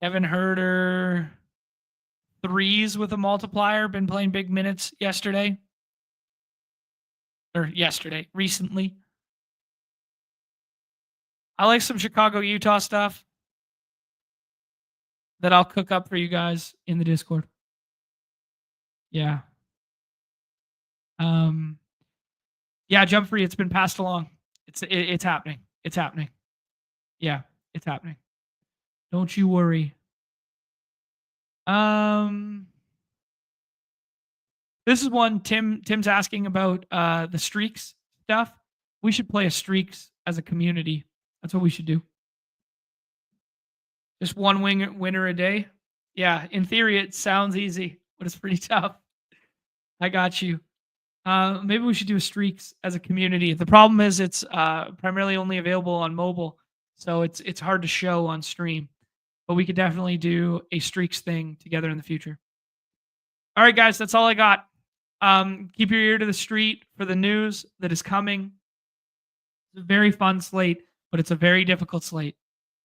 Kevin Herter, threes with a multiplier, been playing big minutes recently. I like some Chicago, Utah stuff that I'll cook up for you guys in the Discord. Yeah. Yeah, jump free. It's been passed along. It's happening. It's happening. Yeah, it's happening. Don't you worry. This is one Tim's asking about the streaks stuff. We should play a streaks as a community. That's what we should do. Just one winner a day. Yeah, in theory it sounds easy, but it's pretty tough. I got you. Maybe we should do a streaks as a community. The problem is it's primarily only available on mobile, so it's hard to show on stream. But we could definitely do a streaks thing together in the future. All right, guys, that's all I got. Keep your ear to the street for the news that is coming. It's a very fun slate, but it's a very difficult slate.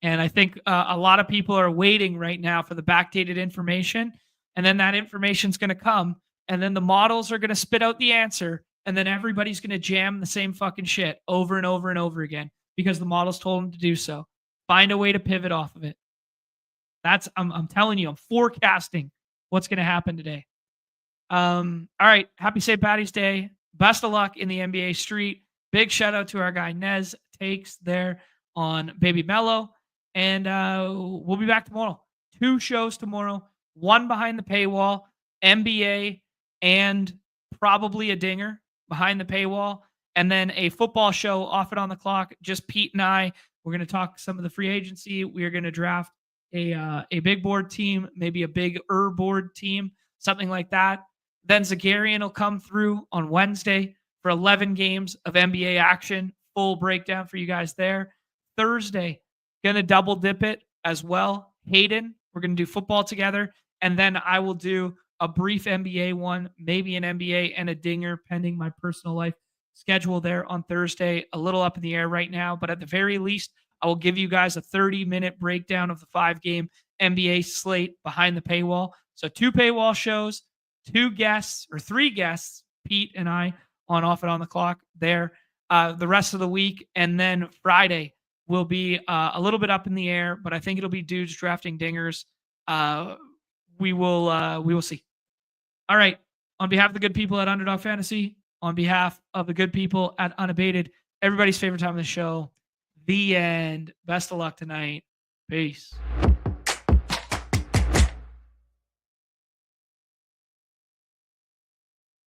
And I think a lot of people are waiting right now for the backdated information. And then that information is going to come. And then the models are going to spit out the answer. And then everybody's going to jam the same fucking shit over and over and over again because the models told them to do so. Find a way to pivot off of it. I'm telling you, I'm forecasting what's going to happen today. All right. Happy St. Patty's Day. Best of luck in the NBA street. Big shout out to our guy Nez Takes there on Baby Mellow. And we'll be back tomorrow. 2 shows tomorrow. 1 behind the paywall, NBA, and probably a dinger behind the paywall. And then a football show off it on the clock. Just Pete and I. We're going to talk some of the free agency. We are going to draft a big board team, maybe a big board team, something like that. Then Zagarian will come through on Wednesday for 11 games of NBA action. Full breakdown for you guys there. Thursday, going to double dip it as well. Hayden, we're going to do football together. And then I will do a brief NBA one, maybe an NBA and a dinger, pending my personal life schedule there on Thursday. A little up in the air right now, but at the very least, I will give you guys a 30-minute breakdown of the 5-game NBA slate behind the paywall. So 2 paywall shows, 2 guests or 3 guests, Pete and I, on Off It on the Clock there the rest of the week. And then Friday will be a little bit up in the air, but I think it'll be dudes drafting dingers. We will see. All right. On behalf of the good people at Underdog Fantasy, on behalf of the good people at Unabated, everybody's favorite time of the show, the end. Best of luck tonight. Peace.